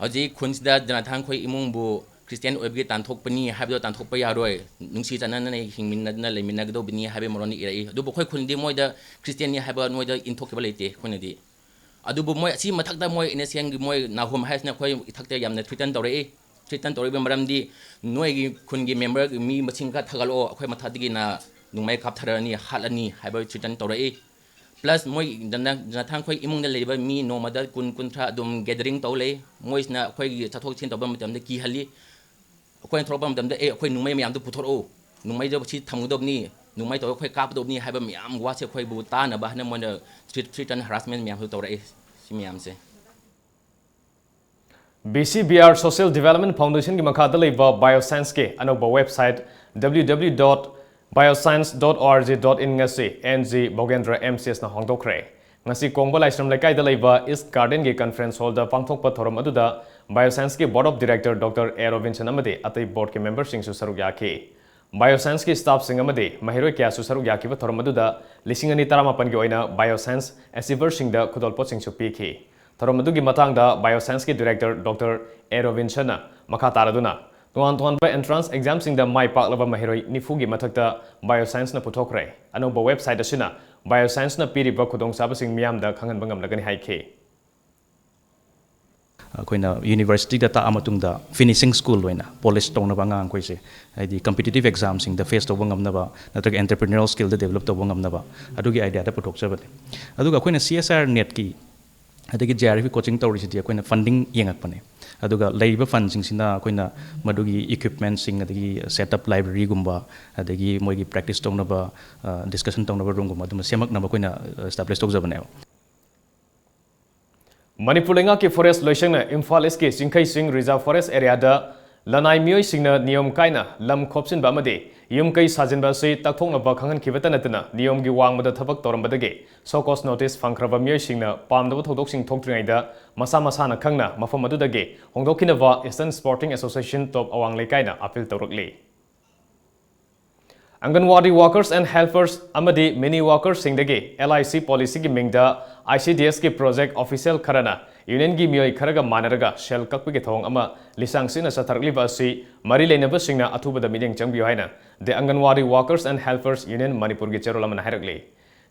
Hauji khunsida Jonathan khoi imungbu Christian oibgi tanthokpani habdo tanthokpa yaroi nungsi chanana nei hingminna na leminna gdo bini habe moroni irai du khoi khundi moida Christian ni haba moida inthokba leite khonedi adu bu moi asi mathakda moi inesian gi moi nahum hasna khoi ithakte yamna threaten tore threaten tore maramdi noi gi khungi member mi maching ka thagalo khoi mathadigi na nungmai kap tharani halani haba threaten tore plus moi Jonathan khoi imung na leba mi no mada kun thra dum gathering tole moi na khoi gi chathok chin toba matam de ki hali khoi throba matam de khoi nungmai mayam du puthoro nungmai jo chi thamudop ni nungmai to khoi kap dop ni haba myam wa se khoi bu ta na ba na mo na threaten harassment myam hu tore si myam se BCBR Social Development Foundation ki makhada leba bioscience ke anoba website www.bioscience.org.in ngasi NG Bogendra MCS na hongdokre ngasi kongba laisram lekai da leba East Garden ge conference hall da pangthokpa thoram aduda bioscience ki board of director Dr. Arovin Chanamade atai board ke member sing su saruk yake bioscience ki staff sing amade mahiroi kya su saruk yake ba thoram aduda lising ani taramapan gi oina bioscience achiever sing da khudol pot sing su piki thoram adu gi matang da bioscience ki director Dr. Arovin Chana makha taraduna Tuan by entrance exam sing the my pak lava mahiroi nifugi mathakta bioscience na puthokre anoba website asina bioscience na piri ba khudong saba sing miam da khangan bangam lagani haike akoina university da ta amatung da finishing school loina polish tongna banga ang koise di competitive exam sing the face to bangam na ba natrag entrepreneurial skill da develop to bangam na ba adugi idea da puthok sabale aduga akoina CSR net ki adagi JRF coaching tawrisidi akoina funding yengak pane aduga leiba fund sing sina akoina madugi equipment sing adagi setup library gumba adagi moigi practice tongna ba discussion tongna ba room gumba dum semak na akoina establish tokjabane Manipur lenga ki forest loisang na Imphal East ki Singkhai Sing Reserve Forest area da lanai mioi singna niyom kaina lam khopsin ba amade yum kai sajin ba sei takthong na ba khangan khibata natna niyom gi wangmada thabak toram badage sokos notice fangkraba mioi singna pamdaba thodok sing thoktriai da masa masa na khangna mafam adudage hongdokina wa Eastern Sporting Association top awang lekai na appeal torokli Anganwadi workers and helpers amadi many workers singdagi LIC policy gi mingda ICDS ki project official kharana union gi mioi kharaga manaraga shell kakpi gi thong ama lisang sina satharli ba si mari leinaba singna athubada mideng changbi haina the Anganwadi workers and helpers union Manipur gi cherola man harakli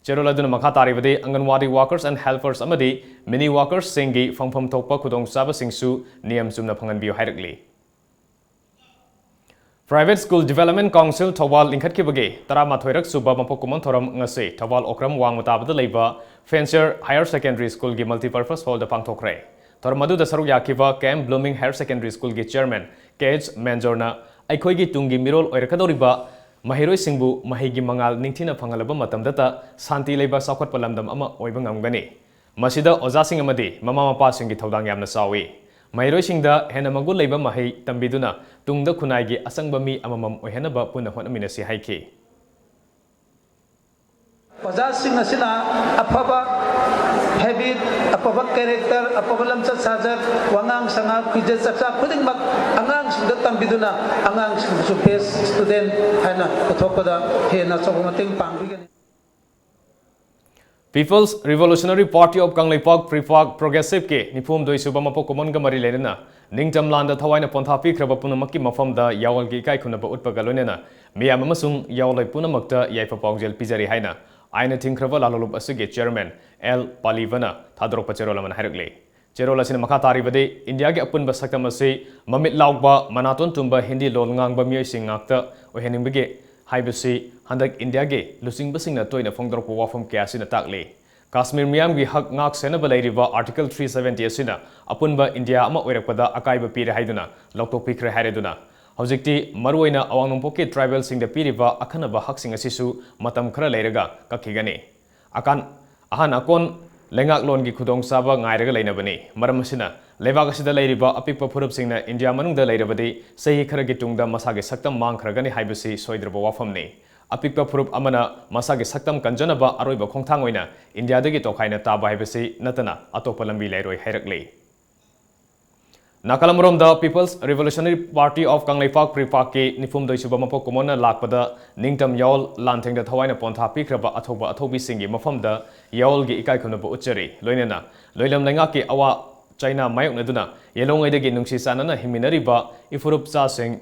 cherola dun makha taribade Anganwadi workers and helpers amadi many workers singi phangpham thokpa khudong saba singsu niyam chumna phangan bi harakli Private School Development Council Thawal lingkhat ki bage tarama thoirak suba mapok kumon thoram ngase Thawal okram wang mutabada leiba Fencer Higher Secondary School gi multipurpose hall da pangthokre Thormadu da saruk yakiba Camp Blooming Higher Secondary School gi chairman KH Manjorna aikhoi gi tungi mirol oirakadoriba mahiroi singbu mahigi mangal ningthina phangalaba matamdata santi leiba sakhot palamdam ama oiba ngamgani masida oja sing amadi mama mapa sing gi thodang yamna sawi Mahiroi singda hena magul leiba mahai tambiduna tungda khunai gi asangba mi amamam ohenaba puna honamina si haiki Pazasing asina apaba habit apaba character apaba lamsa sajak wangang sanga kujat saksa khuding mak angang singda tambiduna angang sing student hana kathopada hena chogomating pangbigani People's Revolutionary Party of Kangleipak Prifak Progressive ke nipum doi suba mapok common gamari lerena ningtam landa thawaina pontha pi khraba punamaki mafam da yawal gi kai khunaba utpaga loinena miyam amasung yawlai punamakta yaifa paujel pijari haina aina thingkhraba lalolup asige chairman L Palivana thadrok pacherola man harakle cherola sin makha taribade India ge apun ba sakam ase mamit laukba manaton tumba hindi lol ngangba miyoi singakta oheningbege haibasi handak India ge lusing basing na toina phongdor ko wafam kya sina takle Kashmir miyam gi hak ngak senaba leiriba article 370 asina apunba India ama oirakpada akaiba pire haiduna loktok pikre hareduna hojikti maruoina awangnom poke tribal singda piriba akhanaba hak sing asisu matam khara leiraga kakhigani akan ahan akon lengak lon gi khudong saba ngairaga leinabani maram asina lebak asida leiriba apikpa phurup singna India manungda leirabadi sahi khara gi tungda masage saktam mang khragani haibasi soidraba wafamni apikpa phurup amana masage saktam kanjanaba aroiba khongthang oina India dagi tokhaina taba haibasi natana atopa lambi leiroi hairakle Nakalamrom the People's Revolutionary Party of Kangleipak Pripak ki nifum doi suba mapok komona lakpada ningtam yawl lanteng da thawaina pontha pikraba athoba athobi singi mafam da yawl gi ikai khunaba uchari loinena loilam lenga ki awa China mayoknaduna yelongaidagi nungsi sanana himinariba ifurup chasing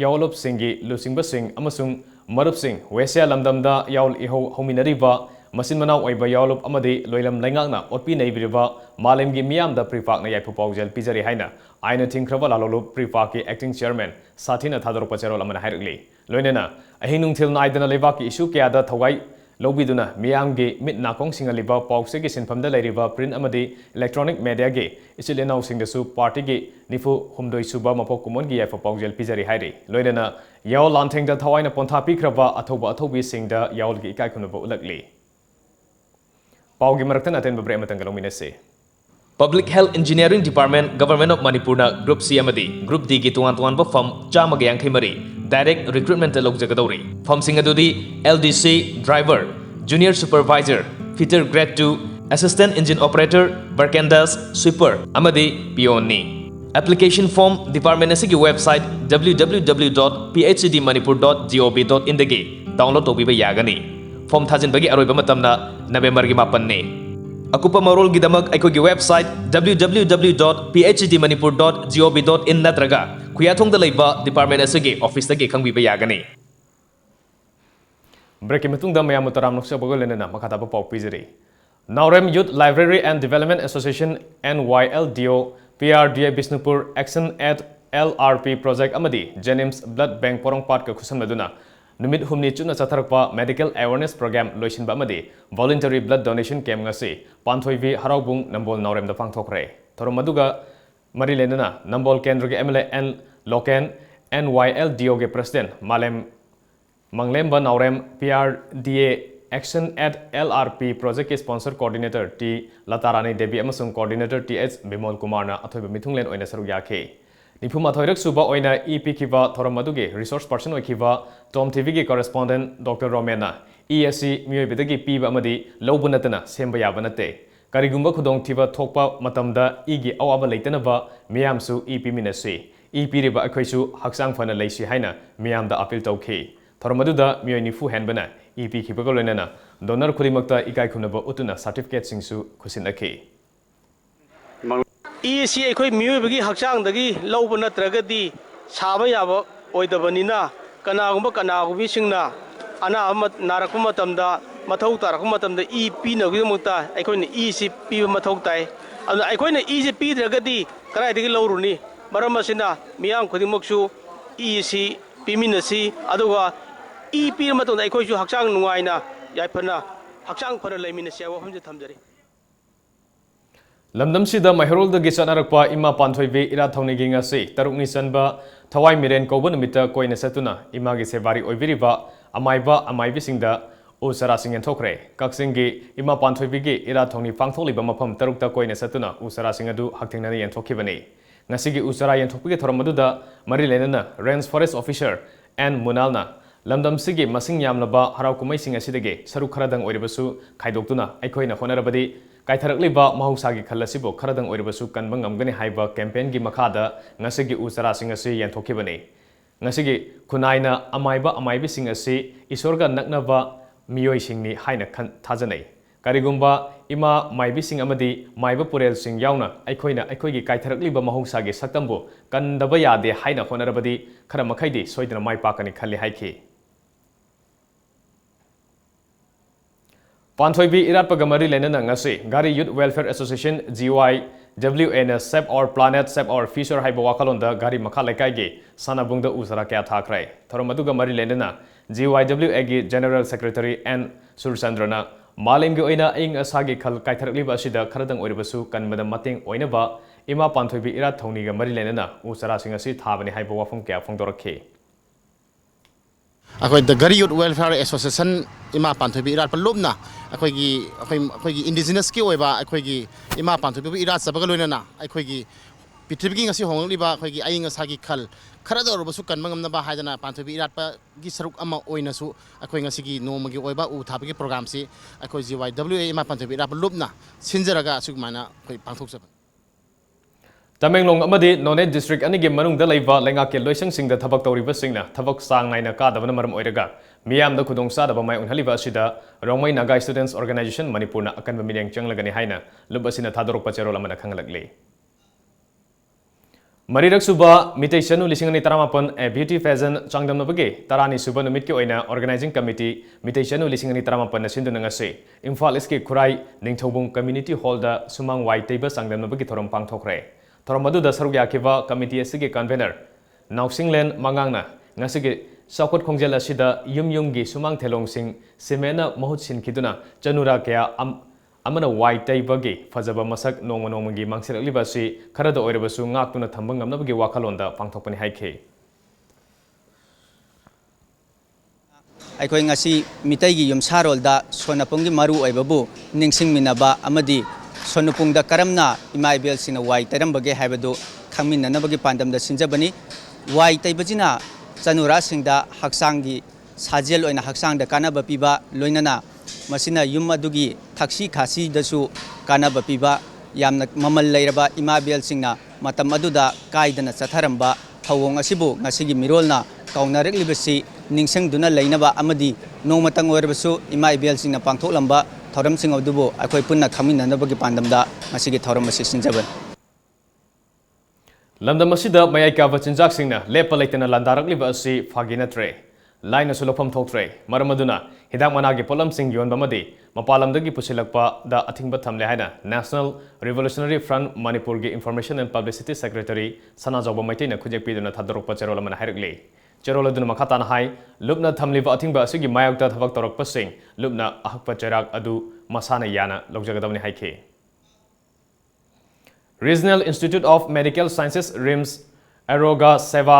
yaulop singi lusingba sing amasung marup sing Wesya lamdamda yaul iho hominariba masin manau oiba yaulop amadi loilam laingakna otpi neibiriba malemgi miyamda prifakna yaipu paujel pizari haina aina thingkraba lalolup prifaki acting chairman Sathina Thadorpa Cherol amana hairikli loinena ahinung thil naidana lebaki issue kya da thawai Lobiduna Miamgi mid nakong singaliba pausegi sinfamda lairiba print amadi electronic media gi isilenau singdasu party gi nifu humdoi suba mapok kumon gi yafa paujel pizari hairi loidana yaw lanthengda thawaina pontha pikraba athobi singda yawl gi ikai khunaba ulakli paugi maraktan aten babre matangalomine Public Health Engineering Department Government of Manipur na Group C amadi Group D gi tuan ba form chama gi yangthai mari direct recruitment logjagadori form sing adudi LDC driver junior supervisor fitter grade 2 assistant engine operator barkendas sweeper amadi peon ni application form department asigi website www.phcdmanipur.gov.in dagi download tobiba yagani form thajin bagi aroiba matamna November gi 8 ne Akupa marol gidamak aikogi website www.phcdmanipur.gov.in natraga kuyathong da leiba department asigi office dagi khangbiba yagani Break matung da mayam utaram noksa bagol lenena makata ba pau pizeri Naurem Youth Library and Development Association NYLDO PRDA Bisnupur Action at LRP project amadi Jenims Blood Bank porong part ka khusan maduna Numit humni chuna chatharakpa medical awareness program loisinba amadi voluntary blood donation camp ngasi Panthoivi Haraubung Nambol Naurem da pangthokre thorom maduga mari lenana Nambol Kendra ge MLA N Loken NYLDO ge president Malem Manglemba Naurem PRDA Action at LRP project ke sponsor coordinator T Latarani Devi amasung coordinator TH Bimol Kumar na athoiba mithunglen oina saru yakhe Nipuma thoirak suba oina EP kiva thoromaduge resource person oikiva TOMTV gi correspondent Dr. Romena ESC mioi bidagi piba amadi lobunatana semba yabanate karigumba khudong thiba thokpa matamda igi awaba leitanaba miyamsu EP minasi EP riba akhaisu haksang fana leisi haina miyamda appeal tawkhi thoromaduda mioi nifu henbana EP kibagolena donor khudimakta ikai khunaba utuna certificate singsu khusinakhi EC अखोई मियोबगी हक्चांगदगी लौब नत्रगदी साबा याबा ओइदबनिना कनागुंबा कनागुबी सिंगना अना नारकु मतमदा मथौ तारकु मतमदा ई पीनगुमता अखोइना ई सि पीबा मथौ ताई अदु अखोइना ई सि पीद्रगदी कराइदगी लौरुनी मरम असिना मियाम खुदिमकसु ई सि पीमिनसी अदुगा ई पीर मतमदा अखोइसु हक्चांग नुवाइना याइफना हक्चांग फना लेमिनसी वफमजे थमजरी Lamdamsida Mahrolda Gisanarakpa Ima Panthoivi Ira Thonigi ngasi Tarukni Sanba Thawai Miren Koba Numita Koina Satuna Imagi Sevari Oiviriba Amaibi Singda Usara Singen Thokre Kaksingi Ima Panthoivi Ira Thoni Pangtholiba Mapam Tarukta Koina Satuna Usara Singadu Haktinani and Thokibani Nasigi Usara and Topi Thoramaduda Marilenana Range Forest Officer and Munalna Lamdamsigi Masing Yamlaba Harakumai Singasidage Sarukharadang Oribasu Kaidokuna Aikoina Honorabadi Kaitharakliba Mahusagi Kalasibo Karadang Oribasu Kanbangam Gani Haiba campaign gi Makada Nasigi Usara Singasi Yantokibani Nasigi Kunaina Amaibi Singasi Isorga Naknava Mioi Singni Haina Tazane Karigumba Ima Maibi Sing Amadi Maiba Purel Sing Yauna Aikoigi Kaitharakliba Mahusagi Satambo Kandabaya de Haina Honorabadi Karamakaidi Soidana Mai Pakani Kali Haiki Panthoibi Iratpaga Mari Lenana ngasi Gari Youth Welfare Association GYWN Save Our Planet Save Our Future haiba wakalonda Gari Makha Lekaigi Sanabungda Usara Kya Thakrai Thoromaduga Mari Lenana GYWA gi General Secretary N Sursandrana Malimgi Oina Ing Asagi Khal Kaitharakliba Asida Kharadang Oribasu Kanbada Mating Oinaba Ima Panthoibi Irat Thoniga Mari Lenana Usara Singasi Thabani haiba wafung kya phongdorakhe अखोई the गरी youth welfare association इमा पांथोबी इरात पलुबना अखोई indigenous की ओइबा अखोई इमा पांथोबी इरात सबग लोइना अखोई पृथ्वी की होंगलीबा अखोई अइंग सागी खल खरदरबसु कनमंगमनबा हाइदना पांथोबी इरात की सरुक अमा ओइनसु अखोई ngasi नोमगी ओइबा उ थाबगी प्रोग्राम से अखोई GYWA इमा पांथोबी इरात पलुबना सिनजरगा सुगमाना अखोई पांथोकसब Tamenglong amadi None district anigi manungda leiba lengake loisangsinda thabak tawribasingna thabak sang naina kadabana maram oiraga miyamda khudongsadaba mai unhaliba asida Rongmai Naga Students Organization Manipurna akanba mineng changlagani haina lubasina thadorokpa cherol amana khanglakli Marirak suba mitei chanu lisingani taramapan a beauty pageant changdamnabage tarani suba numit ki oina organizing committee mitei chanu lisingani taramapan na sinduna ngase Imphal East ki Khurai Ningthobung community hall da sumang wai teiba changdamnabage thorom pangthokre thorom adu da saruk yakiba committee asigi convener Nausinglen Mangangna ngasigi Sakot Khongjel asida yumgi sumang thelong sing semena mahut sin kiduna chanura kya amana wai taibagi fajaba masak nongmangi mangsirakliba si kharada oirabasu ngaktuna thambang ngamnabagi wakhalonda pangthokpani haikhe ꯑꯩꯈꯣꯏ ꯉꯁꯤ ꯃꯤꯇꯩꯒꯤ ꯌꯨꯝꯁꯥꯔꯣꯜꯗ ꯁꯣꯟꯅꯄꯨꯡꯒꯤ ꯃꯔꯨ ꯑꯣꯏꯕꯕꯨ ꯅꯤꯡꯁꯤꯡꯃꯤꯟꯅꯕ ꯑꯃꯗꯤ ꯁꯣꯟꯅꯄꯨꯡꯗ ꯀꯔꯝꯅ ꯏꯃꯥ ꯏꯕꯦꯜꯁꯤꯡꯅ ꯋꯥꯏ ꯇꯩꯔꯝꯕꯒꯦ ꯍꯥꯏꯕꯗꯨ ꯈꯪꯃꯤꯟꯅꯅꯕꯒꯤ ꯄꯥꯟꯗꯝꯗ ꯁꯤꯟꯖꯕꯅꯤ ꯋꯥꯏ ꯇꯩꯕꯁꯤꯅ ꯆꯅꯨꯔꯥꯁꯤꯡꯗ ꯍꯛꯆꯥꯡꯒꯤ ꯁꯥꯖꯦꯜ ꯑꯣꯏꯅ ꯍꯛꯆꯥꯡꯗ ꯀꯥꯟꯅꯕ ꯄꯤꯕ ꯂꯣꯏꯅꯅ masina yum adugi taksi khasi dasu kanaba piba yamna mamal leiraba imabel singna matam aduda kaidana chatharamba thawong asibu ngasigi mirolna kaunarek libasi ningsang duna leinaba amadi nongmatang oirbasu imabel singna pangthoklamba thoram sing adubu akoi punna khaminanabagi pandamda ngasigi thoram asi sinjaban lamdam asida mayai ka bachinjak singna lepa leitana landarak liba asi phagina tre Line sulopam thoktre maramaduna hidak managi polam sing yon bamadi mapalamdagi pusilakpa da athingba thamle haina National Revolutionary Front Manipur gi Information and Publicity Secretary Sana Jawba Maitina khujek piduna thadorokpa cherola mana hairikli cherola duna makhatana hai lubna thamliba athingba asigi mayakta thabak torokpa sing lubna ahakpa cherak adu masana yana lokjagadamni haikhe Regional Institute of Medical Sciences RIMS Aroga Seva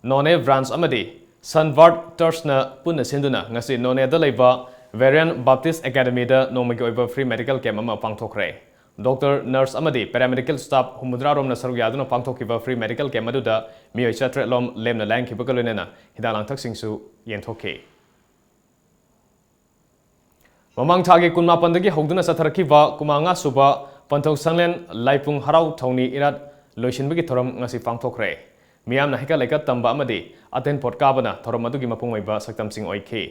None branch amadi Sanvard Tursna Puna Sinduna ngasi None Dalaiba Varian Baptist Academy da Nomagi Oiba Free Medical Camp ama pangthokre Doctor Nurse amadi paramedical staff humudra rom na saruk yaduna pangthokiba free medical camp aduda mioi chatre lom lemna lang khibakalonena hidalang thaksingsu yenthoke Mamang thagi kunma pandagi hogduna satharkiba kumanga suba panthok sanglen laipung harau thongni irat loisinbagi thoram ngasi pangthokre Miam na hika leka tamba amadi aten potkabana thorom adugi mapung oiba saktam sing oike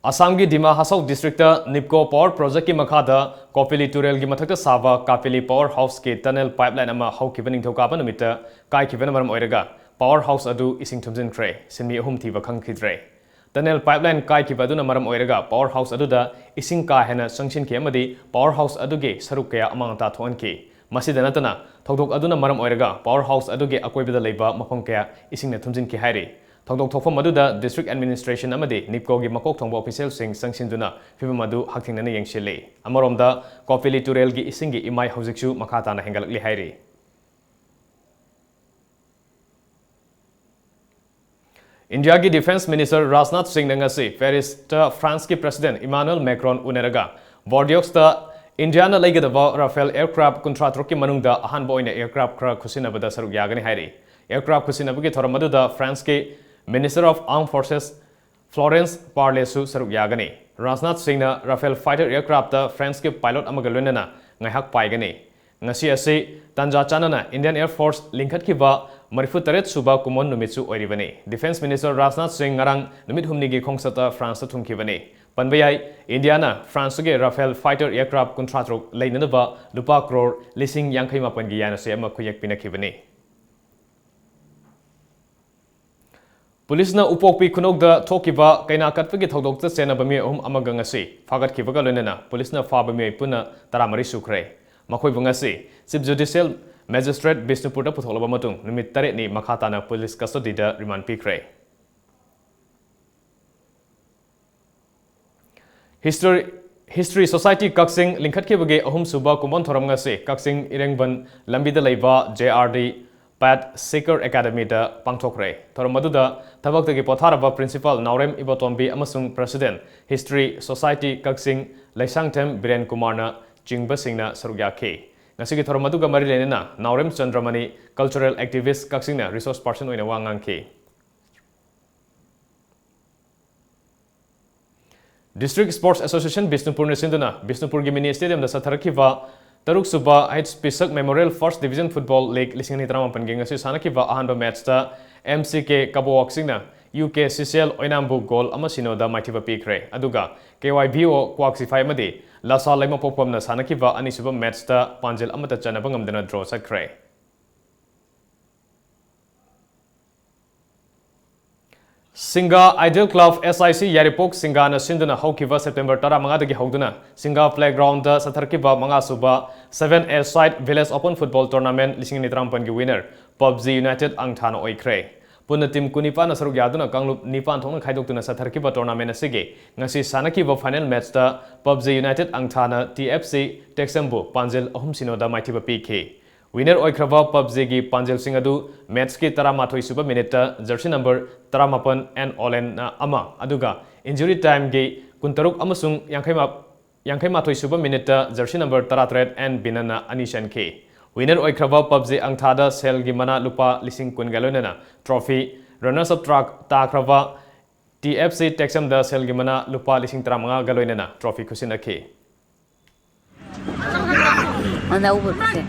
Assamgi Dima Hasau district Nipco Power Project ki makhada Kopili Turel gi mathakta saba Kapili Power House ki tunnel pipeline ama haukibaning thokaba namita kai kibana maram oiraga Power House adu ising thumjin kre sinmi ahum thiba khangkhidre Tunnel pipeline kai kibaduna maram oiraga Power House aduda ising ka hena sangshin ki amadi Power House aduge saruk kaya amangta thoanki masida natana thokdok aduna maram oiraga Power House aduge akoibada leiba mafam kaya ising na thumjin ki hairi thokdok thokfam aduda District Administration amadi Nipco gi makok thongba official sing sangsinduna fibam adu hakthingna yengshile amaromda Kopili Turel gi ising gi imai hojiksu makhata na hengalakli hairi India ki Defense Minister Rajnath Singh nangasi Paris ta France ki President Emmanuel Macron uneraga Bordeaux ta India na laigadaba Rafale aircraft contract ki manungda ahanba oina aircraft kra khusinabada saruk yagani hairi aircraft khusinabagi thoramadu France ki Minister of Armed Forces Florence Parly su saruk yagani Rajnath Singh na Rafale fighter aircraft ta France ki pilot amaga loinana ngaihak paigani ngasi ase tanja chanana Indian Air Force linkhat ki ba Marifu taret suba kumon numitsu oiribani Defense Minister Rajnath Singh ngarang numit humni gi khongsata France ta thumkibani panbayai Indiana France ge Rafale fighter aircraft contract rok leinanaba lupa crore lising yankhai mapan gi yana se ama khuyak pinakibani Police na upokpi khunokda thokiba kaina katpagi thodokta sena bami amaga ngasi fagat khibaga loinana police na fa bami puna taramari sukre makhoi bungasi Chief Judicial Magistrate Bishnupur da putholaba matung numit tare ni makhatana police custody da remand pikre History Society Kaksing linkhat ke bage ahum suba kumon thoram ngase Kaksing irengban lambida leiba JRD Pat Seeker Academy da pangthokre thoramadu da thabak tagi potharaba principal Naurem Ibatombi amasung President History Society Kaksing Laisangthem Biren Kumarna Jingba Singna sarugya ke Ngasigi thoramadu ga mari lenena Naurem Chandramani cultural activist Kaksingna resource person oina wangang ke District Sports Association Bisnupur ne sinduna Bisnupur gi mini stadium da satharakhiba Taruk Suba H Pisak Memorial First Division Football League lising ni tramapan gi ngasi sanakhiba ahanba match ta MCK Kabowak singna UK CCL Oinambu goal ama sinoda maithiba pikre aduga KYBO Kwaksify madi Lasa Laima Popomna sanakhiba anisuba match ta Panjel amata chanaba ngamdana draw sakre Singa Ideal Club SIC Yaripok Singa na sinduna haukiva September 15 dagi hauduna Singa Playground da satharkiba manga suba 7A Side Village Open Football Tournament lising ni trampan gi winner PUBG United angthana oikre Puna team kunipa na saruk yaduna kanglup nipan thongna khaidokuna satharkiba tournament asige ngasi sanakiba final match da PUBG United angthana TFC Texambu Panjel ahum sinoda maithiba PK Winner oikrava PUBG gi Panjel Singh adu match ki 13 suba minute jersey number 18 and Olen na ama aduga injury time gi 16 amasung 50 suba minute jersey number 13 and binana anishan ke Winner oikrava PUBG angthada sel gi mana lupa lising kun galonena trophy runners up track takrava TFC Texam da sel gi mana lupa lising 35 galonena trophy kusina ke Ana uber se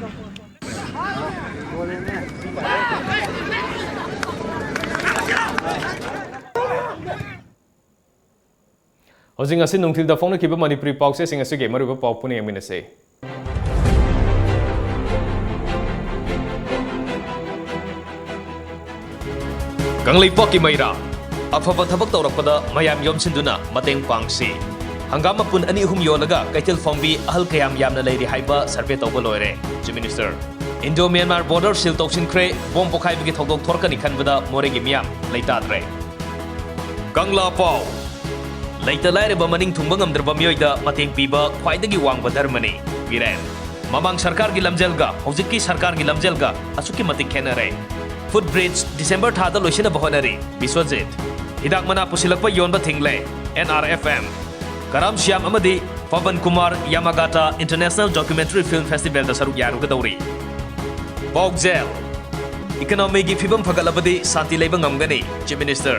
Hojing asin nungthil da phone kiba Manipuri pau se singa sige maruba pau pune yamina se Kanglei poki maira afaba thabak tawrakpada mayam yomsinduna mateng pangsi Hangama pun ani hum yolaga kaitel fombi ahal kayam yamna leiri haiba survey tawba loire Chief Minister Indo-Myanmar border seal tawsin kre bom pokai bigi thogdok thorkani khanbada moregi miyam leitadre Kangla pau Laita laire ba maning thungba ngamdraba mioida mateng piba khwaidagi wangba dharmani Viren Mamang sarkar gi lamjelga hojikki sarkar gi lamjelga asuki matik khenare Footbridge December thada loisina bahonari Biswajit Hidak mana pusilakpa yonba thingle NRFM Karam Shyam amadi Pavan Kumar Yamagata International Documentary Film Festival da saruk yaruga dauri Bogzel Economy gi fibam phagalabadi santi leiba ngamgani Chief Minister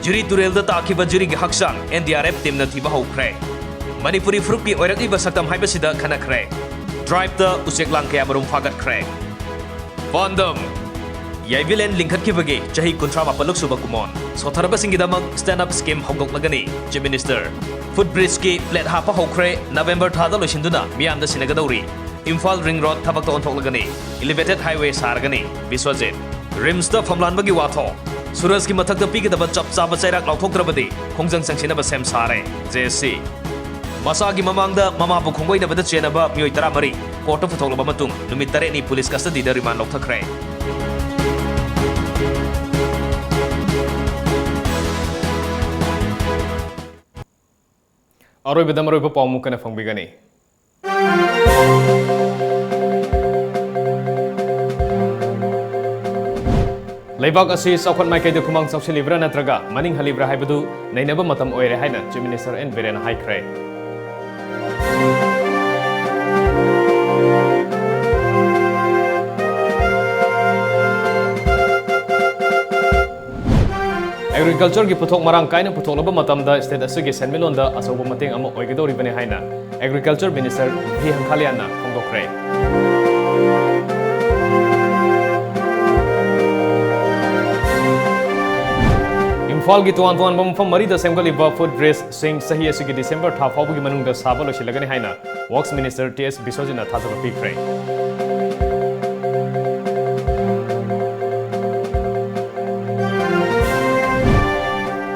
Juri Turel da takiba juri gi haksang NDRF team na thiba hokre Manipuri fruit ki oirak iba saktam haiba sida khanakre Drive da usek lang kaya marum phagat kre Fondom Yaivilen lingkhat ki bagi chahi kuntra mapaluk suba kumon Sotharaba singidamak stand up scheme hokdok lagani Chief Minister Footbridge ki plate hapa hokre November thada loisinduna miyam da sinagadauri Imphal Ring Road thabak to onthok lagani Elevated Highway sargani Biswajit Rims da famlan bagi watho Suraj ki mathak da pigidaba chap chaba chairak lauthoktrabadi khongjang sangsinaba sem sare JSC Masa gi mamangda mama bu khongoi da bada chenaba mioi 13 court of thoklaba matung numit 3 ni police custody da remand lokthakre Aroi bedam aroi pa pamu kana fangbigani Leibak asi saukhat maikai de kumang saukse libra natraga maning halibra haibadu nainaba matam oire haina Chief Minister N Biren haikre Agriculture ki puthok marang kaina puthok laba matam da state asigi senmilon da asoba mateng ama oigedori bane haina Agriculture Minister V Hankhaliana phongdokre Imphal gi tuan bam mari da semgali ba food dress sing sahi asigi December tha phawbu gi manung da saba lo silagani haina Works Minister TS Biswajina thajaba pikre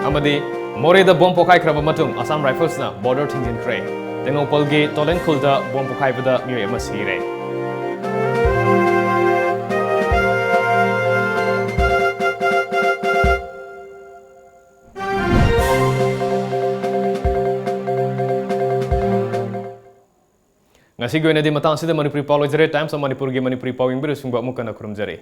Amadi More da bom pokai kraba matung Assam Rifles na border thingjin kre Tengopal gi tolen khulda bom pokai bada myo ema sire Ngasi goina di matang sida Manipuri Pau lojare Times of Manipur gi Manipuri Pau ingbiru sungba mukana kurumjare